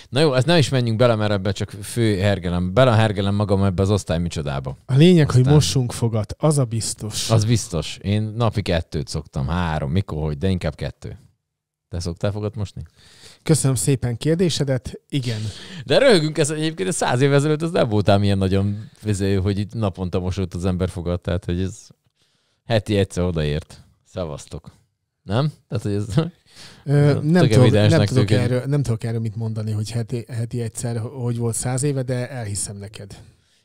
Na jó, ezt nem is menjünk bele, mert ebben csak belehergelem magam ebbe az osztály micsodába. A lényeg, hogy mossunk fogat, az a biztos. Az biztos. Én napi 2 szoktam, 3, mikor, hogy, de inkább 2. Te szoktál fogat mosni? Köszönöm szépen kérdésedet, igen. De röhögünk, ez egyébként 100 év ezelőtt az nem voltál ilyen nagyon hogy itt naponta mosott az ember fogat, tehát hogy ez heti egyszer odaért. Szevasztok. Nem? Tehát, hogy ez... Nem tudok erről mit mondani, hogy heti egyszer, hogy volt 100 éve, de elhiszem neked.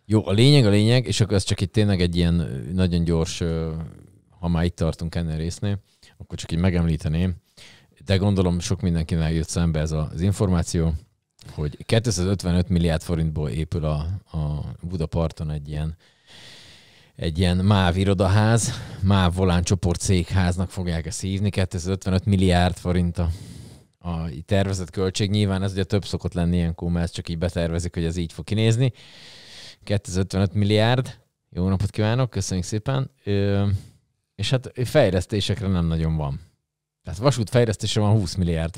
Jó, a lényeg, és akkor ez csak itt tényleg egy ilyen nagyon gyors, ha már itt tartunk ennél résznél, akkor csak így megemlíteném, de gondolom sok mindenkinek jött szembe ez az információ, hogy 255 milliárd forintból épül a Budaparton egy ilyen MÁV irodaház, MÁV Volán csoport cégháznak fogják ezt hívni, 255 milliárd forint a tervezett költség. Nyilván ez ugye több szokott lenni ilyenkor, mert ezt csak így betervezik, hogy ez így fog kinézni. 255 milliárd. Jó napot kívánok, köszönjük szépen. És hát fejlesztésekre nem nagyon van. Tehát vasútfejlesztésre van 20 milliárd.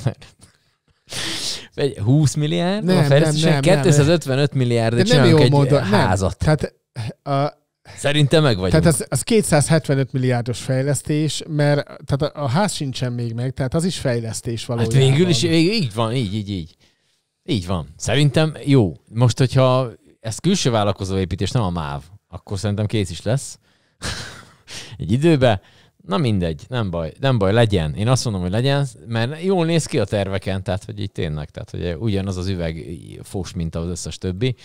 20 milliárd? Nem, a fejlesztésen nem, 255 milliárd, de csinálunk egy házat. Tehát, Szerintem meg vagyunk. Tehát az 275 milliárdos fejlesztés, mert tehát a ház sincsen még meg, tehát az is fejlesztés valójában. Hát végül is így van, így. Így van. Szerintem jó. Most, hogyha ez külső vállalkozó építés, nem a MÁV, akkor szerintem kész is lesz. Egy időben. Na mindegy, nem baj, legyen. Én azt mondom, hogy legyen, mert jól néz ki a terveken, tehát hogy így tényleg, tehát hogy ugyanaz az üveg fos, mint az összes többi.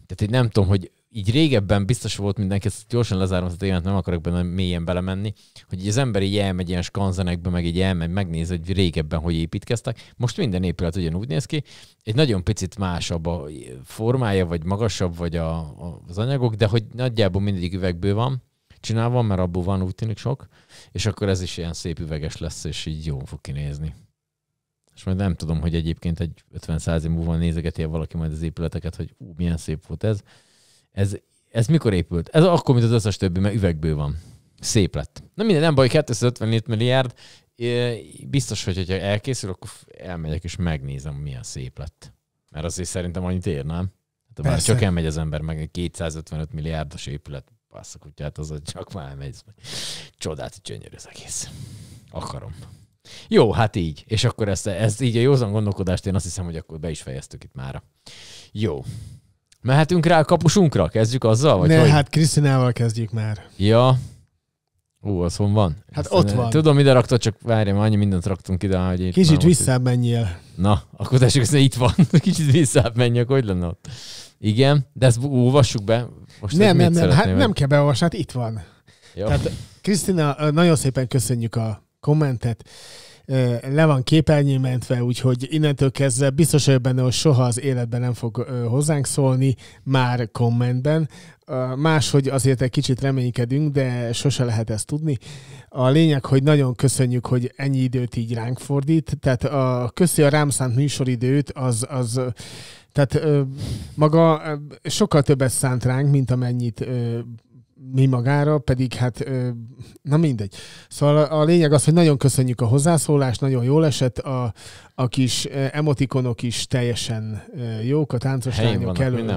Tehát így nem tudom, hogy így régebben biztos volt mindenki, ezt gyorsan lezárom ezt a témát, nem akarok benne mélyen belemenni, hogy így az ember így elmegy ilyen skanzenekbe, meg így elmegy, megnéz, hogy régebben hogy építkeztek. Most minden épület ugyanúgy néz ki. Egy nagyon picit másabb a formája, vagy magasabb, vagy az anyagok, de hogy nagyjából mindegyik üvegből van csinálva, mert abból van úgy tűnik sok, és akkor ez is ilyen szép üveges lesz, és így jól fog kinézni. És majd nem tudom, hogy egyébként egy 50-100 év múlva nézegeti valaki majd az épületeket, hogy milyen szép volt ez. Ez mikor épült? Ez akkor, mint az összes többi, mert üvegből van. Szép lett. Na minden, nem baj, 254 milliárd. Biztos, hogy ha elkészül, akkor elmegyek és megnézem, milyen szép lett. Mert azért szerintem annyit ér, nem? Hát már csak elmegy az ember, meg egy 255 milliárdos épület. Bassza kutyát, az csak már elmegy. Csodát, gyönyörű az egész. Akarom. Jó, hát így. És akkor ezt így a józan gondolkodást én azt hiszem, hogy akkor be is fejeztük itt mára. Jó. Mehetünk rá a kapusunkra? Kezdjük azzal? Vagy hogy? Hát Krisztinával kezdjük már. Ja. Az hon van? Hát ott van. Tudom, ide raktad, csak várjam, annyi mindent raktunk ide, hogy... Kicsit visszább menjél. Na, akkor tessék, hogy itt van. Kicsit visszább menjek, hogy lenne ott? Igen, de ezt olvassuk be. Most nem, hát nem kell beolvasni, hát itt van. Jó. Tehát Krisztina, nagyon szépen köszönjük a kommentet. Le van képernyőn mentve, úgyhogy innentől kezdve biztos vagyok benne, hogy soha az életben nem fog hozzánk szólni, már kommentben. Máshogy azért egy kicsit reménykedünk, de sose lehet ezt tudni. A lényeg, hogy nagyon köszönjük, hogy ennyi időt így ránk fordít. Tehát köszi a rám szánt műsoridőt, az tehát maga sokkal többet szánt ránk, mint amennyit mi magára, pedig hát na mindegy. Szóval a lényeg az, hogy nagyon köszönjük a hozzászólást, nagyon jól esett, a kis emotikonok is teljesen jók, a táncos lányok kellő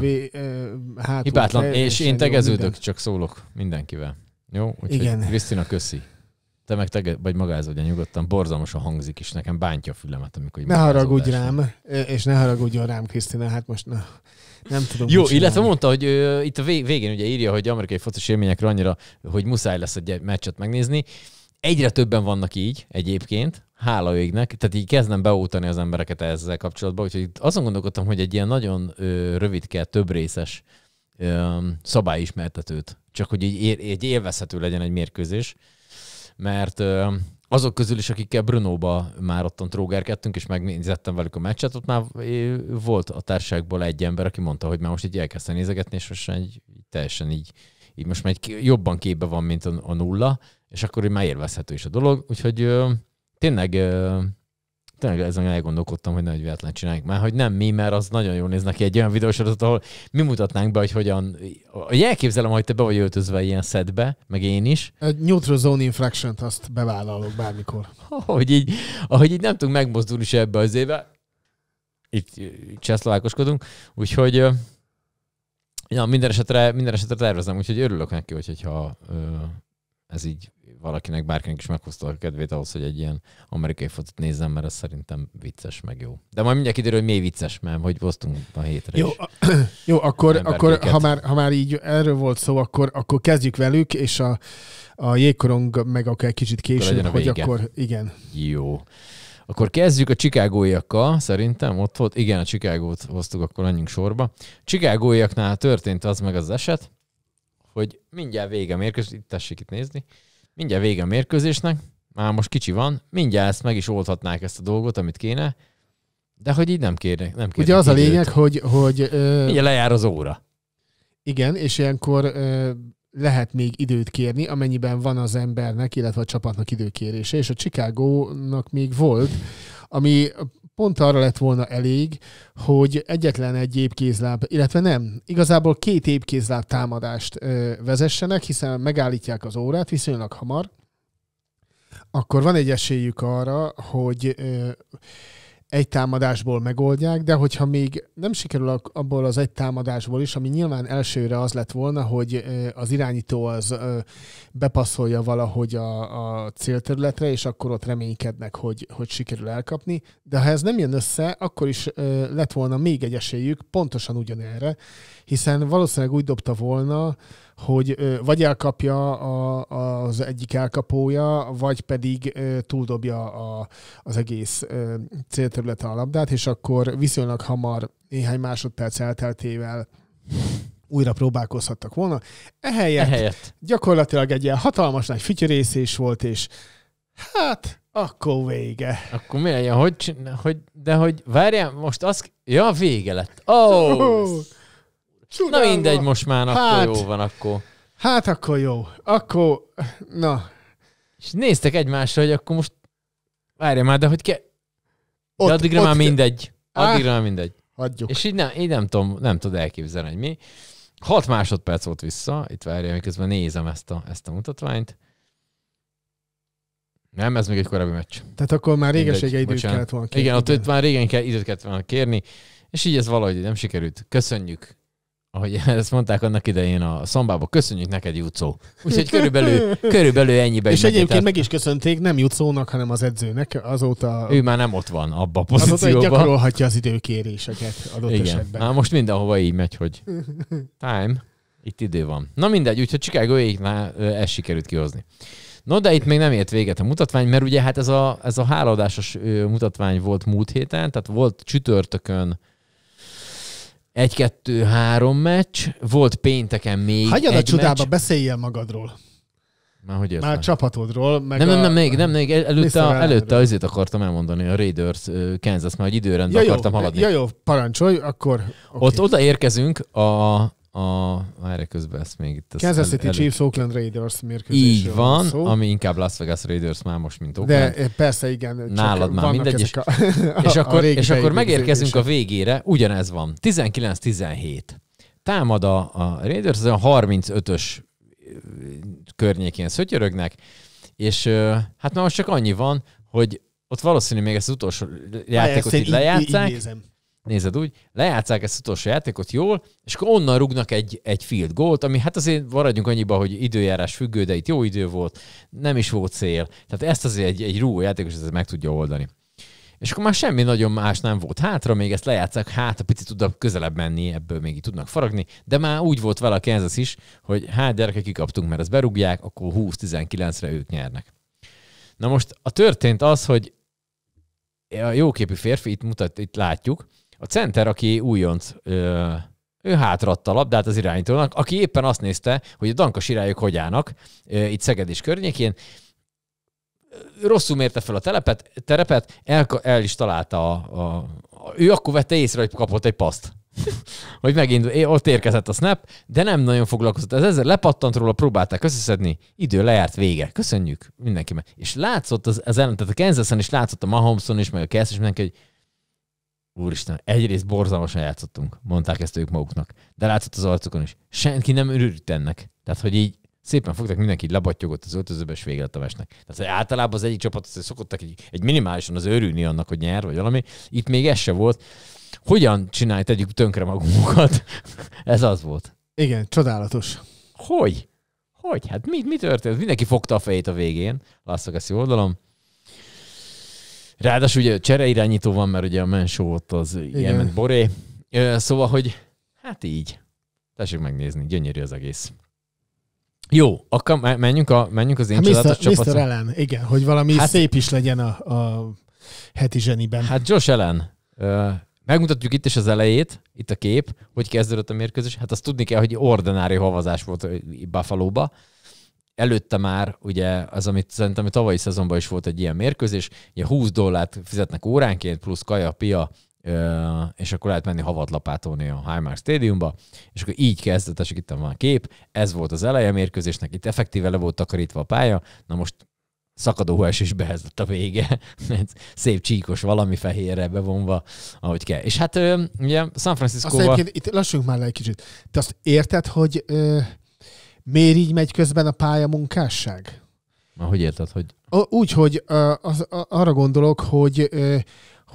hibátlan, és én tegeződök, csak szólok mindenkivel. Jó? Úgyhogy Krisztina, köszi. Te meg vagy magázódj nyugodtan, borzalmasan hangzik is, nekem bántja a fülemet, amikor... Ne haragudj rám, és ne haragudjon rám, Krisztina, hát most nem tudom. Jó, illetve mondta, hogy itt a végén ugye írja, hogy amerikai focis élményekről annyira, hogy muszáj lesz egy meccset megnézni. Egyre többen vannak így egyébként, hála égnek, tehát így kezdem beótani az embereket ezzel kapcsolatban, úgyhogy azon gondolkodtam, hogy egy ilyen nagyon rövidke, több részes szabályismertetőt, csak hogy így élvezhető legyen egy mérkőzés, mert azok közül is, akikkel Brnóba már ottan trógerkedtünk, és megnézettem velük a meccset, ott már volt a társaságból egy ember, aki mondta, hogy már most így elkezdte nézegetni, és most így teljesen így most már jobban képbe van, mint a nulla, és akkor így már élvezhető is a dolog. Úgyhogy tényleg ezen elgondolkodtam, hogy nehogy véletlen csináljuk már, hogy nem mi, mert az nagyon jól néz neki egy olyan videósorozatot, ahol mi mutatnánk be, hogy hogyan... Elképzelem, hogy te be vagy öltözve ilyen szedbe, meg én is. Egy neutral zone infraction-t azt bevállalok bármikor. Ahogy így nem tudunk megmozdulni se ebbe az éve. Itt csehszlovákoskodunk. Úgyhogy ja, minden esetre tervezem, úgyhogy örülök neki, hogyha ez így valakinek, bárkinek is meghozta a kedvét ahhoz, hogy egy ilyen amerikai focit nézzem, mert ez szerintem vicces, meg jó. De majd mindjárt kiderül, hogy miért vicces, mert hogy hoztunk a hétre jó, is. Jó, akkor ha már így erről volt szó, akkor kezdjük velük, és a jégkorong meg akár kicsit később, hogy akkor igen. Jó. Akkor kezdjük a chicagóiakkal, szerintem ott volt. Igen, a Chicagót hoztuk, akkor menjünk sorba. Chicagóiaknál történt az meg az eset, hogy mindjárt vége a mérkőzés, tessék itt nézni, mindjárt vége a mérkőzésnek, már most kicsi van, mindjárt ezt meg is oldhatnák ezt a dolgot, amit kéne, de hogy így nem kérnek. Ugye az a lényeg, hogy mindjárt lejár az óra. Igen, és ilyenkor lehet még időt kérni, amennyiben van az embernek, illetve a csapatnak időkérése, és a Chicagónak még volt, ami pont arra lett volna elég, hogy egyetlen egy épkézláb, illetve nem, igazából 2 épkézláb támadást vezessenek, hiszen megállítják az órát viszonylag hamar, akkor van egy esélyük arra, hogy egy támadásból megoldják, de hogyha még nem sikerül abból az egy támadásból is, ami nyilván elsőre az lett volna, hogy az irányító az bepasszolja valahogy a célterületre, és akkor ott reménykednek, hogy sikerül elkapni, de ha ez nem jön össze, akkor is lett volna még egy esélyük pontosan ugyanerre, hiszen valószínűleg úgy dobta volna, hogy vagy elkapja az egyik elkapója, vagy pedig túldobja az egész célterületen a labdát, és akkor viszonylag hamar, néhány másodperc elteltével újra próbálkozhattak volna. Ehelyett gyakorlatilag egy ilyen hatalmas nagy fütyörészés volt, és hát akkor vége. Akkor mi legyen? Hogy várjál, most az... Ja, vége lett. Oh! Na mindegy, most már akkor jó van, akkor. Hát akkor jó. Akkor, na. És néztek egymásra, hogy akkor most várjál már, de hogy kell... De addigra már mindegy. Addigra már mindegy. Hagyjuk. És így nem tudod elképzelni, hogy mi. 6 másodperc volt vissza. Itt várjál, miközben nézem ezt a mutatványt. Nem, ez még egy korábbi meccs. Tehát akkor már régesége időt kellett volna kérni. Igen, ott már régen időt kellett volna kérni, és így ez valahogy nem sikerült. Köszönjük. Ahogy ezt mondták annak idején a szombába, köszönjük neked, Jutszó. Úgyhogy körülbelül ennyibe. És egyébként meg is köszönték, nem Jutszónak, hanem az edzőnek. Azóta... Ő már nem ott van abba a pozícióban. Azóta gyakorolhatja az időkéréseket adott esetben. Már most mindenhova így megy, hogy time, itt idő van. Na mindegy, úgyhogy Chicago-éknál ezt sikerült kihozni. No, de itt még nem ért véget a mutatvány, mert ugye hát ez a hálaadásos mutatvány volt múlt héten, tehát volt csütörtökön 1-2-3 meccs, volt pénteken még hagyjad egy a csodába, meccs. Beszéljél magadról. Már csapatodról. Meg nem, még előtte azért akartam elmondani, a Raiders Kansas, már egy időrendben akartam haladni. Jó, parancsolj, akkor... Okay. Ott odaérkezünk várj közben ezt még itt. Kansas City Chiefs Oakland Raiders mérkőzésről. Így van, ami inkább Las Vegas Raiders már most, mint Oakland. De persze, igen. Nálad már mindegy. És akkor megérkezünk a végére, ugyanez van. 19-17. Támad a Raiders, az olyan 35-ös környékén szötyörögnek, és hát már most csak annyi van, hogy ott valószínű még ezt az utolsó játékot így lejátszák. Nézed úgy, lejátszák ezt az utolsó játékot jól, és akkor onnan rúgnak egy field goalt, ami hát azért maradjunk annyiba, hogy időjárás függő, de itt jó idő volt, nem is volt szél. Tehát ezt azért egy rúgó játékos ezt meg tudja oldani. És akkor már semmi nagyon más nem volt hátra, még ezt lejátszák, hát a picit tudnak közelebb menni, ebből még így tudnak faragni, de már úgy volt vele a Kansas is, hogy hát gyerekek, kikaptunk, mert ezt berúgják, akkor 20-19-re ők nyernek. Na most a történt az, hogy a jóképű férfi, itt látjuk, a center, aki újonc, ő hátradta a labdát az irányítónak, aki éppen azt nézte, hogy a dankas irányok hogy állnak itt Szeged és környékén. Rosszul mérte fel a terepet, el is találta ő akkor vette észre, hogy kapott egy paszt. Hogy megint ott érkezett a snap, de nem nagyon foglalkozott. Ezzel lepattant róla, próbálták összeszedni, idő lejárt, vége. Köszönjük mindenkinek. És látszott az ellen, tehát a Kansason is látszott, a Mahomeson is, meg a Kelsey is mindenki, hogy úristen, egyrészt borzalmasan játszottunk, mondták ezt ők maguknak. De látszott az arcukon is. Senki nem örült ennek. Tehát, hogy így szépen fogtak, mindenki lebattyogott az öltözőbe, és vége lett a meccsnek. Tehát, hogy általában az egyik csapat szokottak egy minimálisan az örülni annak, hogy nyer, vagy valami. Itt még ez se volt. Hogyan tegyük tönkre magunkat? Ez az volt. Igen, csodálatos. Hogy? Hát mi történt? Mindenki fogta a fejét a végén. Lásszak ezt jó oldalom. Ráadásul ugye csereirányító van, mert ugye a Mensó ott az ilyen Boré. Szóval, hogy hát így. Tessék megnézni, gyönyörű az egész. Jó, akkor menjünk az én csodálatos csapatra. Mr. Allen, igen, hogy valami szép is legyen a heti zseniben. Hát Josh Allen. Megmutatjuk itt is az elejét, itt a kép, hogy kezdődött a mérkőzés. Hát azt tudni kell, hogy ordinári havazás volt Buffalo-ba. Előtte már ugye az, amit szerintem a tavalyi szezonban is volt egy ilyen mérkőzés, ugye $20 fizetnek óránként, plusz kaja, pia, és akkor lehet menni havat lapátolni a Highmark Stadiumba, és akkor így kezdett, és itt van a kép, ez volt az eleje mérkőzésnek, itt effektíve le volt takarítva a pálya, na most szakadó esésbe ez lett a vége, szép csíkos valami fehérre bevonva, ahogy kell. És hát ugye San Francisco-ba... Azt itt lassunk már le egy kicsit. Te azt érted, hogy miért így megy közben a pályamunkásság? Hogy érted, hogy... Úgy, hogy arra gondolok,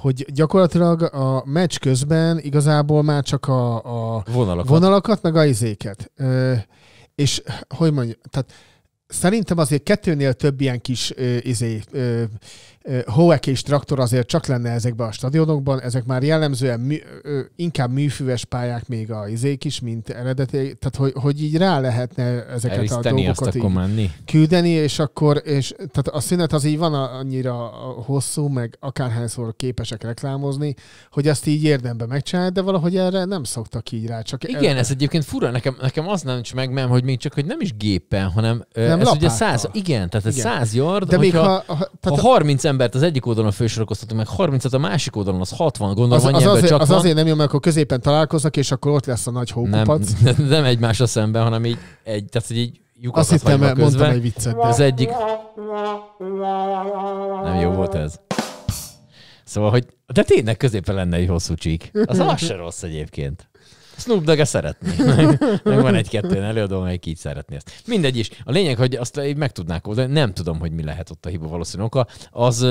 hogy gyakorlatilag a meccs közben igazából már csak a vonalakat meg a izéket. És hogy mondjam, tehát szerintem azért 2-nél több ilyen kis hóek és traktor azért csak lenne ezekben a stadionokban. Ezek már jellemzően inkább műfüves pályák még a izék is, mint eredeti. Tehát, hogy így rá lehetne ezeket Eliszteni, a dolgokat így küldeni, és akkor tehát a szünet az így van annyira hosszú, meg akárhányszor képesek reklámozni, hogy azt így érdemben megcsinálni, de valahogy erre nem szoktak így rá. Csak igen, ez egyébként fura. Nekem az nem csak meg, hogy még csak, hogy nem is gépen, hanem nem ez ugye 100, igen, tehát ez 100 yard, de még ha 30 embert az egyik oldalon fölsorakoztatunk, meg 30-at a másik oldalon, az 60, gondolom, annyi ember csak az van. azért nem jó, mert akkor középen találkoznak, és akkor ott lesz a nagy hókupac. Nem egymásra szemben, hanem így, tehát így lyukakat azt hittem, mondtam egy viccet. Az egyik... Nem jó volt ez. Szóval, hogy de tényleg középen lenne egy hosszú csík. Az se rossz egyébként. Snoop Dogg szeretné. Meg van egy-kettőn előadó, amelyik így szeretné ezt. Mindegy is. A lényeg, hogy azt így meg tudnák oldani. Nem tudom, hogy mi lehet ott a hiba valószínű oka. Az,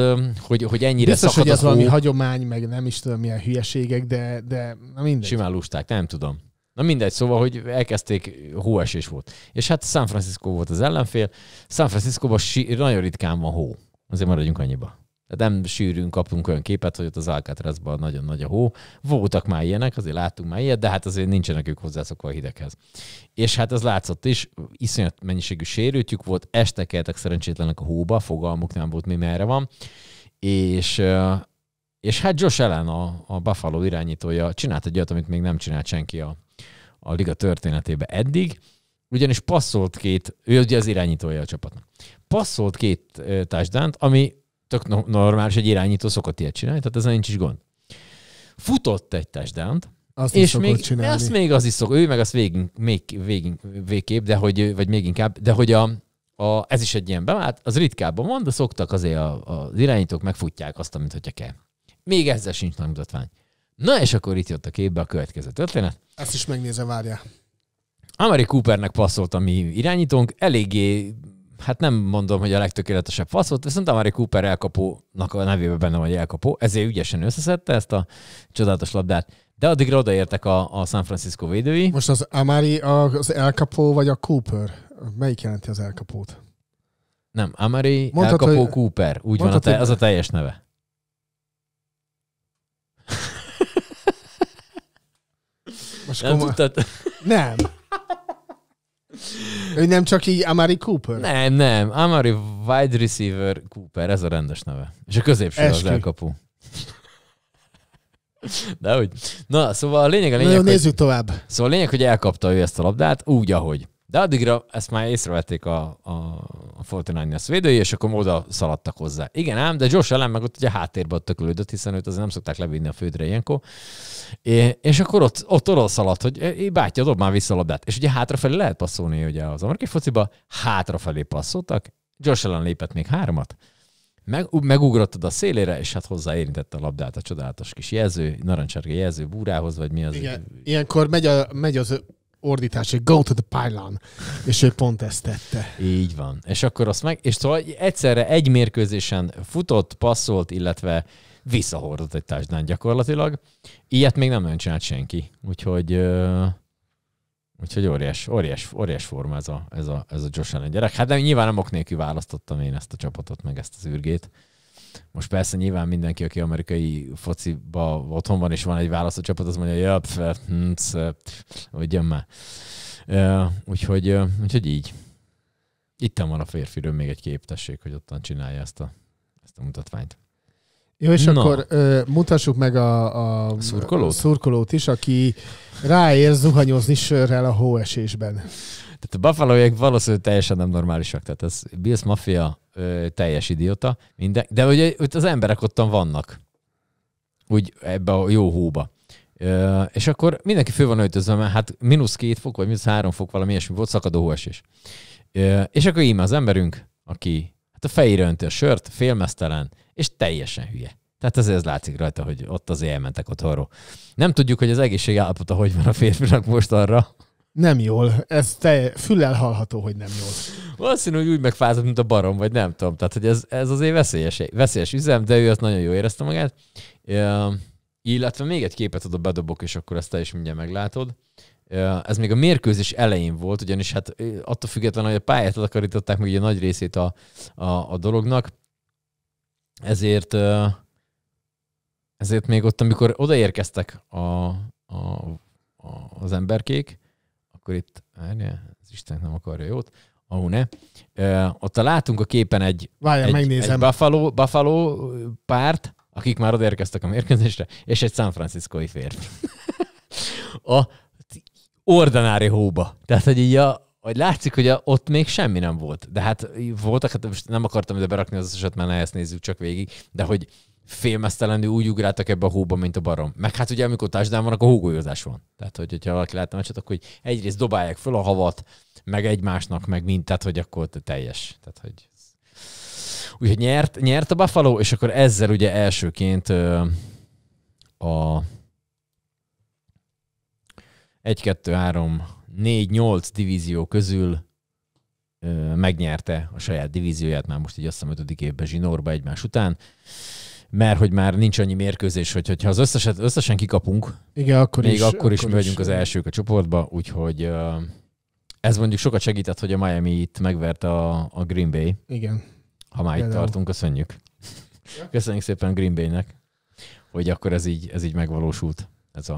hogy ennyire biztos, szakad hogy ez a hó. valami hagyomány, meg nem is tudom milyen hülyességek, de na mindegy. Simán lusták, nem tudom. Na mindegy, szóval, hogy elkezdték, hóesés volt. És hát San Francisco volt az ellenfél. San Franciscoban nagyon ritkán van hó. Azért maradjunk annyiba. Tehát nem sűrűn kapunk olyan képet, hogy ott az Alcatrazban nagyon nagy a hó. Voltak már ilyenek, azért láttunk már ilyet, de hát azért nincsenek ők hozzászokva a hideghez. És hát ez látszott is, iszonyat mennyiségű sérültjük volt, este keltek szerencsétlenek a hóba, fogalmuk nem volt mi merre van. És hát Josh Allen, a Buffalo irányítója csinált egy olyat, amit még nem csinált senki a liga történetében eddig, ugyanis passzolt ő ugye az irányítója a csapatnak. Passzolt 2 touchdownt, ami tök normális, egy irányító szokott ilyet csinálni, tehát ezen nincs is gond. Futott egy touchdownt, és még az is szokott, ő meg azt végképp, de hogy, vagy még inkább, de hogy ez is egy ilyen bevált, az ritkábban van, de szoktak azért az irányítók megfutják azt, amit hogyha kell. Még ezzel sincs nagy mutatvány. Na és akkor itt jött a képbe a következő történet. Ezt is megnézem, várjál. Amari Coopernek passzolt a mi irányítónk, eléggé, hát nem mondom, hogy a legtökéletesebb passzolt, viszont Amari Cooper elkapónak a nevében benne van, hogy elkapó, ezért ügyesen összeszedte ezt a csodálatos labdát, de addigra odaértek a San Francisco védői. Most az Amari az elkapó, vagy a Cooper? Melyik jelenti az elkapót? Nem, Amari, mondtad, elkapó, hogy... Cooper. Úgy mondtad, van, az a teljes neve. Most nem tudtad? Nem. Ő nem csak így Amari Cooper? Nem. Amari wide receiver Cooper, ez a rendes neve. És a középső az elkapó. De úgy. Na, szóval a lényeg, jó, nézzük tovább. Szóval a lényeg, hogy elkapta ő ezt a labdát, úgy, ahogy. De addigra ezt már észrevették a 49ers védői, és akkor oda szaladtak hozzá. Igen ám, de Josh Allen meg ott ugye háttérbe ott tökölődött, hiszen őt azért nem szokták levinni a földre ilyenkor. És akkor ott oda szaladt, hogy bátya, dob már vissza a labdát. És ugye hátrafelé lehet passzolni ugye az amerikai fociba, hátrafelé passzoltak, Josh Allen lépett még 3-at, megugrottad a szélére, és hát hozzáérintette a labdát a csodálatos kis jelző, narancsárga jelző búrához, vagy mi az? Igen, ilyenkor megy az ordítás, hogy go to the pylon, és ő pont ezt tette. Így van. És akkor azt és szóval egyszerre egy mérkőzésen futott, passzolt, illetve visszahordott egy touchdown gyakorlatilag. Ilyet még nem nagyon csinált senki. Úgyhogy óriás forma ez a Josh Allen gyerek. Hát nyilván nem ok nélkül választottam én ezt a csapatot, meg ezt az űrgét. Most persze nyilván mindenki, aki amerikai fociba otthon van, és van egy választott csapat, az mondja, ugyan már. Úgyhogy így. Itten van a férfiről még egy kép, tessék, hogy ottan csinálja ezt a mutatványt. Jó, és akkor mutassuk meg a szurkolót is, aki ráér zuhanyozni sörrel a hóesésben. Tehát a Buffalo-iek valószínűleg teljesen nem normálisak. Tehát ez Bills Mafia teljes idiota. De ugye az emberek ottan vannak. Úgy ebbe a jó hóba. És akkor mindenki fő van öltözve, mert hát -2 fok, vagy -3 fok, valami ilyesmi volt, szakadó hóesés. És akkor íme az emberünk, aki hát a fejére önti a sört, félmeztelen, és teljesen hülye. Tehát ez látszik rajta, hogy ott azért elmentek otthonról. Nem tudjuk, hogy az egészség állapota hogy van a férfinak most arra. Nem jól. Ez füllel hallható, hogy nem jól. Valószínű, hogy úgy megfázott, mint a barom, vagy nem tudom. Tehát, hogy ez azért veszélyes üzem, de ő azt nagyon jól érezte magát. Illetve még egy képet oda bedobok, és akkor ezt te is mindjárt meglátod. Ez még a mérkőzés elején volt, ugyanis hát attól függetlenül, hogy a pályát takarították meg ugye nagy részét a dolognak, ezért még ott, amikor odaérkeztek az emberkék, akkor itt, az Isten nem akarja jót, ne. Ott látunk a képen egy Buffalo párt, akik már odaérkeztek a mérkőzésre, és egy San Franciscói férfi. A ordinári hóba. Tehát, hogy így hogy látszik, hogy ott még semmi nem volt. De hát voltak, hát most nem akartam ide berakni az összeset, mert ne ezt nézzük csak végig, de hogy félmeztelenül úgy ugráltak ebbe a hóba, mint a barom. Meg hát ugye, amikor touchdown van, akkor hógolyózás van. Tehát, hogyha valaki látna meccset, akkor hogy egyrészt dobálják föl a havat, meg egymásnak, meg mind, tehát, hogy akkor teljes. Tehát, hogy... Úgyhogy nyert a Buffalo, és akkor ezzel ugye elsőként a 1-2-3-4-8 divízió közül megnyerte a saját divízióját, már most így azt hiszem 5. évben zsinórba egymás után, mert hogy már nincs annyi mérkőzés, hogyha az összesen kikapunk, igen, akkor is mi vagyunk az elsők a csoportba, úgyhogy ez mondjuk sokat segített, hogy a Miami itt megverte a Green Bay. Igen. Ha már itt tartunk, köszönjük. Köszönjük szépen Green Bay-nek, hogy akkor ez így megvalósult. Ez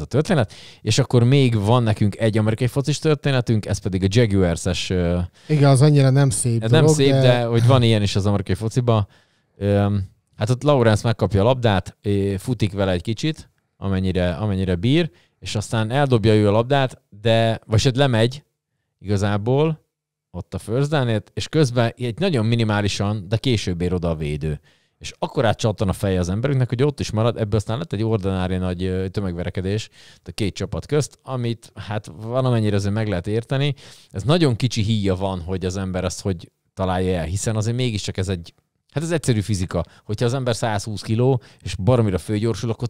a történet. És akkor még van nekünk egy amerikai focis történetünk, ez pedig a Jaguars-es... Igen, az annyira nem szép dolog, nem szép, de hogy van ilyen is az amerikai fociba. Hát ott Lawrence megkapja a labdát, futik vele egy kicsit, amennyire bír, és aztán eldobja ő a labdát, vagy lemegy igazából ott a first down-ért, és közben egy nagyon minimálisan, de később ér oda a védő. És akkor átcsattan a feje az emberünknek, hogy ott is marad, ebből aztán lett egy ordinári nagy tömegverekedés a két csapat közt, amit hát valamennyire azért meg lehet érteni. Ez nagyon kicsi híja van, hogy az ember ezt hogy találja el, hiszen azért mégiscsak ez egyszerű fizika. Hogyha az ember 120 kiló, és baromira fölgyorsul, akkor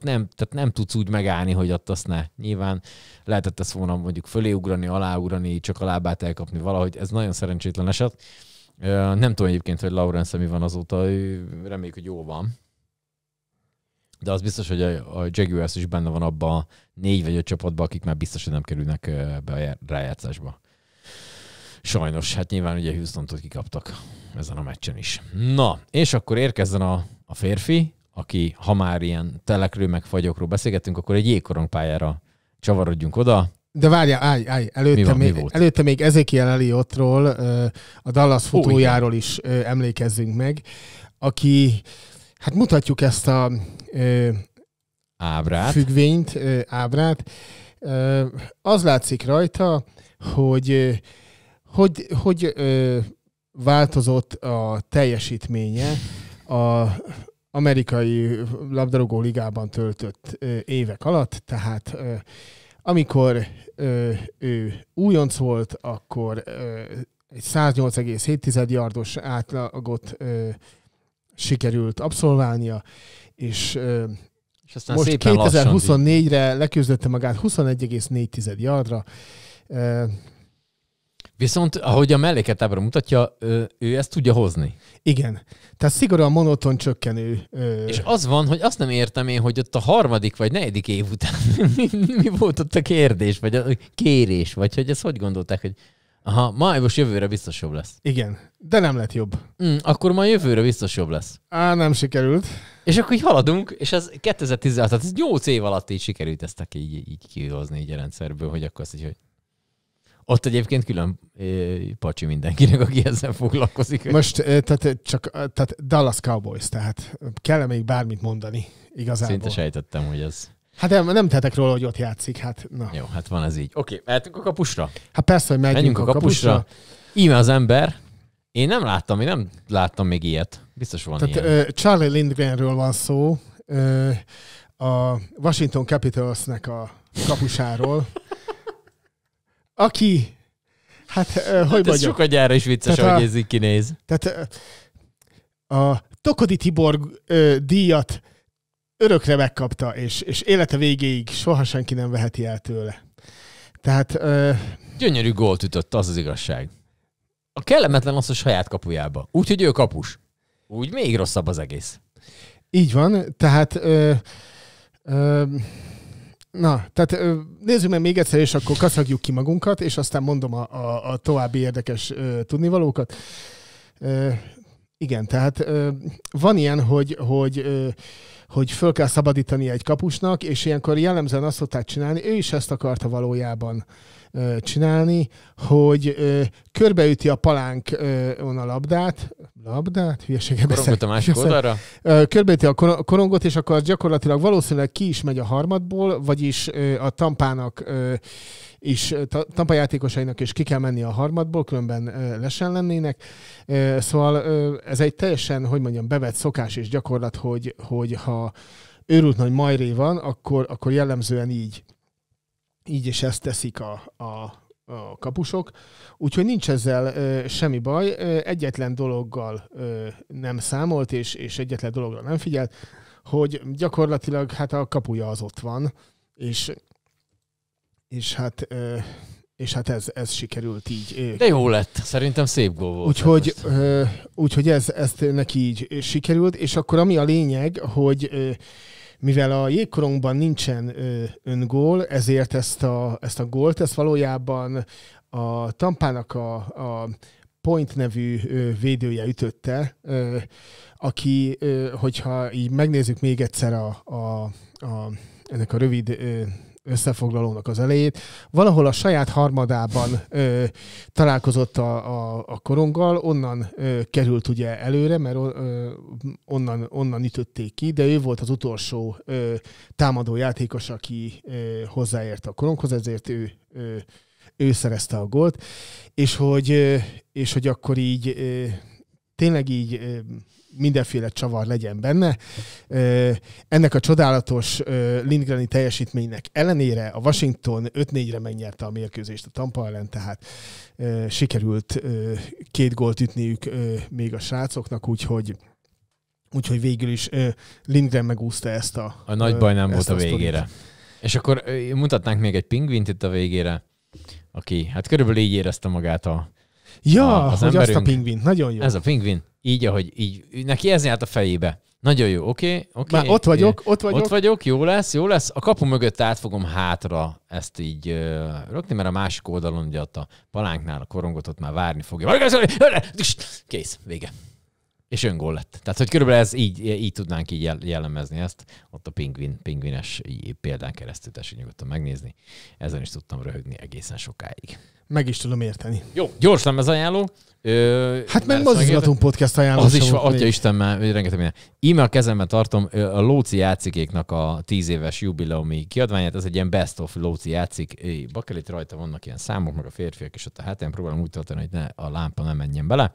nem tudsz úgy megállni, hogy ott azt ne. Nyilván lehetett ezt volna mondjuk föléugrani, aláugrani, csak a lábát elkapni valahogy. Ez nagyon szerencsétlen eset. Nem tudom egyébként, hogy Lawrence mi van azóta, reméljük, hogy jó van. De az biztos, hogy a Jaguars is benne van abban a 4 vagy 5 csapatban, akik már biztos, hogy nem kerülnek be a rájátszásba. Sajnos, hát nyilván ugye Houston-tól kikaptak ezen a meccsen is. Na, és akkor érkezzen a férfi, aki, ha már ilyen telekről meg fagyokról beszélgetünk, akkor egy jégkorongpályára csavarodjunk oda. De várjál, előtte még Ezekiel Elliottról, a Dallas futójáról is emlékezzünk meg, aki, hát mutatjuk ezt a függvényt, ábrát. Az látszik rajta, hogy változott a teljesítménye az amerikai labdarúgó ligában töltött évek alatt, tehát amikor ő újonc volt, akkor egy 108,7 yardos átlagot sikerült abszolválnia, és aztán most 2024-re leküzdötte magát 21,4 yardra. Viszont, ahogy a melléketábra mutatja, ő ezt tudja hozni. Igen. Tehát szigorúan monoton csökkenő. És az van, hogy azt nem értem én, hogy ott a 3. vagy 4. év után mi volt ott a kérdés, vagy a kérés, vagy hogy ezt hogy gondolták, hogy majd most jövőre biztos jobb lesz. Igen, de nem lett jobb. Akkor majd jövőre biztos jobb lesz. Nem sikerült. És akkor így haladunk, és ez 2016, tehát ez 8 év alatt így sikerült ezt így kihozni így a rendszerből, hogy akkor azt így, hogy ott egyébként külön pacsi mindenkinek, aki ezzel foglalkozik. Most tehát Dallas Cowboys, tehát kell még bármit mondani igazából. Szinte sejtettem, hogy ez... Hát nem tehetek róla, hogy ott játszik. Hát, na. Jó, hát van ez így. Oké, mehetünk a kapusra? Hát persze, hogy menjünk a kapusra. Íme az ember. Én nem láttam még ilyet. Biztos van ilyen. Charlie Lindgrenről van szó, a Washington Capitalsnek a kapusáról. Aki, ez sokat gyára is vicces, ahogy ez így kinéz. Tehát a Tokodi Tibor díjat örökre megkapta, és élete végéig soha senki nem veheti el tőle. Tehát... Gyönyörű gólt ütött, az igazság. A kellemetlen az a saját kapujába. Úgyhogy ő kapus. Úgy még rosszabb az egész. Így van, tehát nézzük meg még egyszer, és akkor kaszagjuk ki magunkat, és aztán mondom a további érdekes tudnivalókat. Igen, tehát van ilyen, hogy föl kell szabadítani egy kapusnak, és ilyenkor jellemzően azt szokták csinálni, ő is ezt akarta valójában csinálni, hogy körbeüti a palánkon a labdát, hülyeséget beszél. Korongot a másik oldalra? Körbeüti a korongot, és akkor gyakorlatilag valószínűleg ki is megy a harmadból, vagyis a Tampának is, Tampa játékosainak is ki kell menni a harmadból, különben lesen lennének. Szóval ez egy teljesen, hogy mondjam, bevett szokás és gyakorlat, hogy ha őrült nagy majré van, akkor jellemzően így és ezt teszik a kapusok. Úgyhogy nincs ezzel semmi baj. Egyetlen dologgal nem számolt, és egyetlen dologra nem figyelt, hogy gyakorlatilag hát a kapuja az ott van, és hát ez sikerült így. De jó lett. Szerintem szép gól volt. Úgyhogy ez neki így sikerült, és akkor ami a lényeg, hogy mivel a jégkorongban nincsen öngól, ezért ezt a gólt, ezt valójában a Tampának a Point nevű védője ütötte, aki, hogyha így megnézzük még egyszer ennek a rövid összefoglalónak az elejét, valahol a saját harmadában találkozott a koronggal, onnan került ugye előre, mert onnan ütötték ki, de ő volt az utolsó támadó játékos, aki hozzáért a koronghoz, ezért ő szerezte a gólt, és hogy akkor így tényleg így mindenféle csavar legyen benne. Ennek a csodálatos Lindgreni teljesítménynek ellenére a Washington 5-4-re megnyerte a mérkőzést a Tampa ellen, tehát sikerült 2 gólt ütniük még a srácoknak, úgyhogy végül is Lindgren megúszta ezt a nagy baj nem volt a végére. Sztorit. És akkor mutatnánk még egy pingvint itt a végére, aki hát körülbelül így érezte magát az hogy emberünk. azt a pingvint, nagyon jó. Ez a pingvin, így, ahogy így, neki ez járt a fejébe. Nagyon jó, oké. Már ott vagyok. Jó lesz. A kapu mögött át fogom hátra ezt így rögni, mert a másik oldalon ugye ott a palánknál a korongot ott már várni fogja. Kész, vége. És öngól lett. Tehát, hogy körülbelül ez így tudnánk így jellemezni ezt. Ott a pingvines példán keresztül tessék nyugodtan megnézni. Ezen is tudtam röhögni egészen sokáig. Meg is tudom érteni. Jó, gyors lemezajánló. Hát meg Mozizgatunk podcast ajánló. Az is, atya Isten, már rengeteg minden. Íme a kezemben tartom a Lóci játszikéknak a 10 éves jubileumi kiadványát. Ez egy ilyen best of Lóci játszik. Bakelit rajta vannak ilyen számok, meg a férfiak, és ott a hátán próbálom úgy tölteni, hogy a lámpa ne menjen bele.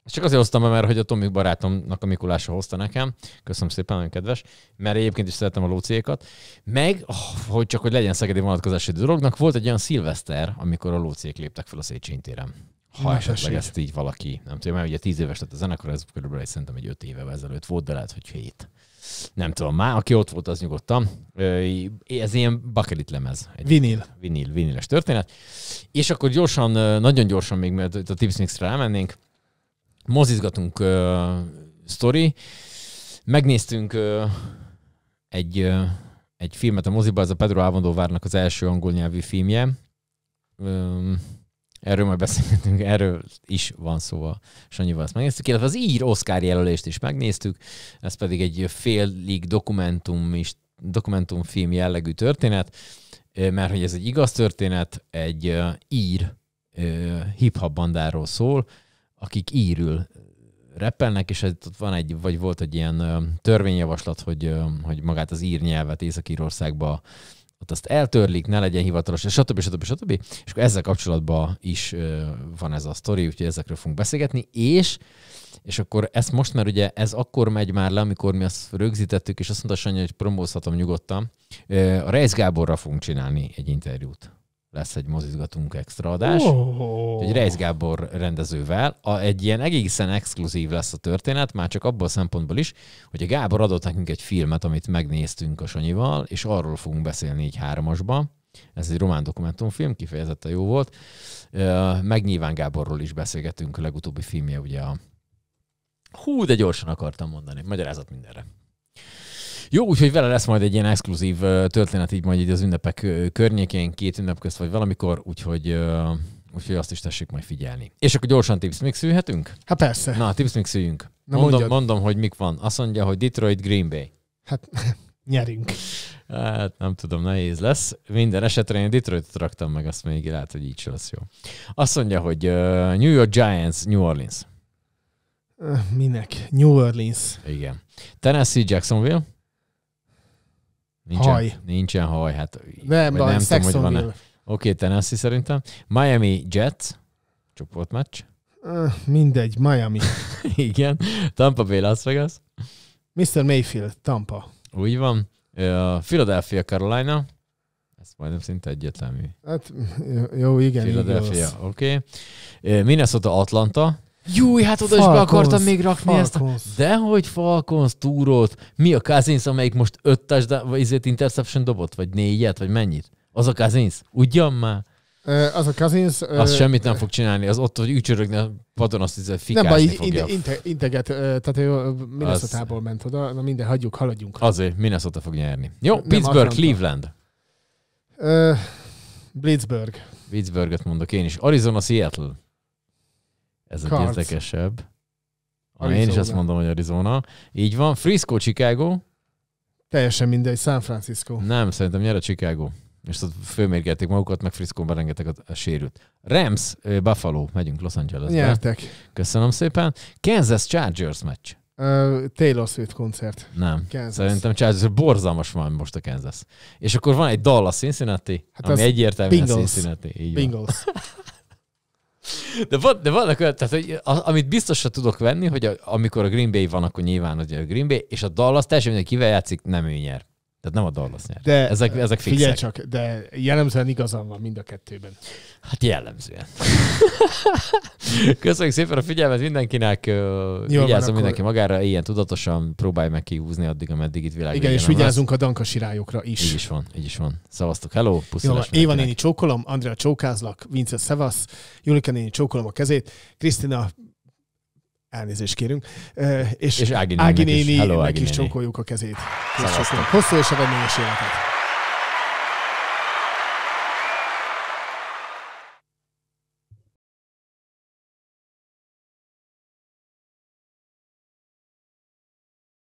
Csak azért hoztam be, mert hogy a Tomi barátomnak a Mikulása hozta nekem. Köszönöm szépen, nagyon kedves. Mert egyébként is szeretem a lóciékat. Meg, hogy legyen szegedi vonatkozási dolognak, volt egy olyan szilveszter, amikor a lóciék léptek fel a Széchenyi téren. Ha esetleg ezt így valaki, nem tudom, mert ugye 10 éves lett a zenekar, ez körülbelül szerintem egy 5 éve ezelőtt volt, de lehet, hogy 7. Nem tudom már, aki ott volt, az nyugodtan. Ez ilyen bakelit lemez. Viniles történet. És akkor nagyon gyorsan még, mert a Tips Mixre elmennénk, mozizgatunk sztori. Megnéztünk egy filmet a moziba, ez a Pedro Almodóvárnak az első angol nyelvű filmje. Erről majd beszélgetünk, erről is van szó a Sanyival, ezt megnéztük, illetve az ír Oscar jelölést is megnéztük, ez pedig egy félig dokumentumfilm jellegű történet, mert hogy ez egy igaz történet, egy ír hip-hop bandáról szól, akik írül rappelnek, és volt egy ilyen törvényjavaslat, hogy magát az ír nyelvet Észak-Írországba ott azt eltörlik, ne legyen hivatalos, stb. És akkor ezzel kapcsolatban is van ez a sztori, úgyhogy ezekről fogunk beszélgetni, és akkor ezt most, mert ugye ez akkor megy már le, amikor mi azt rögzítettük, és azt mondta Sanyi, hogy promózhatom nyugodtan. A Reisz Gáborral fogunk csinálni egy interjút. Lesz egy mozizgatunk extra adás. Egy Reisz Gábor rendezővel. Egy ilyen egészen exkluzív lesz a történet, már csak abból a szempontból is, hogy a Gábor adott nekünk egy filmet, amit megnéztünk a Sanyival, és arról fogunk beszélni így 3-asba. Ez egy román dokumentumfilm, kifejezetten jó volt. Meg nyilván Gáborról is beszélgetünk, a legutóbbi filmje ugye a Hú, de gyorsan akartam mondani. Magyarázat mindenre. Jó, úgyhogy vele lesz majd egy ilyen exkluzív történet így majd így az ünnepek környékén, 2 ünnep közt vagy valamikor, úgyhogy azt is tessék majd figyelni. És akkor gyorsan tips mixülhetünk? Hát persze. Na, tips mixüljünk. Na, Mondom, hogy mik van. Azt mondja, hogy Detroit, Green Bay. Hát nyerünk. Hát nem tudom, nehéz lesz. Minden esetre én Detroitot raktam meg, azt még lehet, hogy így sem lesz jó. Azt mondja, hogy New York Giants, New Orleans. Minek? New Orleans. Igen. Tennessee, Jacksonville. Nincsen haj. Hát, nem tudom, hogy van-e. Oké, Tennessee szerintem. Miami Jets. Csoportmeccs. Mindegy, Miami. Igen. Tampa Bay, Las Vegas. Mr. Mayfield, Tampa. Úgy van. Philadelphia, Carolina. Ez majdnem szinte egyértelmű. Hát, jó, igen. Philadelphia, oké. Minnesota, Atlanta. Júj, hát oda is be akartam még rakni ezt. Dehogy Falcons, túrót. Mi a Cousins, amelyik most 5 interception dobott? Vagy 4, vagy mennyit? Az a Cousins? Ugyan már? Az a Cousins... Az semmit nem fog csinálni. Az ott, hogy ücsörögni a padon, azt hiszem fikázni fogja. Integet, tehát Minnesotából ment oda. Na minden, haladjunk. Azért, Minnesota fog nyerni. Jó, Pittsburgh, Cleveland. Pittsburghet mondok én is. Arizona, Seattle. Ez egy érdekesebb. Én is azt mondom, hogy Arizona. Így van. Frisco, Chicago. Teljesen mindegy. San Francisco. Nem, szerintem nyer a Chicago. És ott fölmérgelték magukat, meg Frisco-ban rengeteg a sérült. Rams, Buffalo. Megyünk Los Angelesbe. Nyertek. Köszönöm szépen. Kansas Chargers meccs. Taylor Swift koncert. Nem. Kansas. Szerintem Chargers borzalmas van most a Kansas. És akkor van egy Dallas Cincinnati, hát ami egyértelműen Cincinnati. Bengals. De vannak olyan, tehát, hogy amit biztosra tudok venni, hogy amikor a Green Bay van, akkor nyilván hogy a Green Bay, és a Dallas teljesen mindegy, kivel játszik, nem ő nyer. Tehát nem a Dallas nyer. De ezek fixek. Figyelj csak, de jellemzően igazam van mind a kettőben. Hát jellemzően. Köszönjük szépen a figyelmet mindenkinek. Vigyázzon mindenki magára, ilyen tudatosan próbálj meg kihúzni addig, ameddig itt világ. Igen, és vigyázzunk a dankasirályokra is. Így is van. Szavaztok, hello, pusztulás. Éva néni csókolom, Andrea csókázlak, Vince szevasz, Julika néni csókolom a kezét, Krisztina elnézést kérünk, és Ági néninek is csókoljuk a kezét. Hosszú és eredményes életet.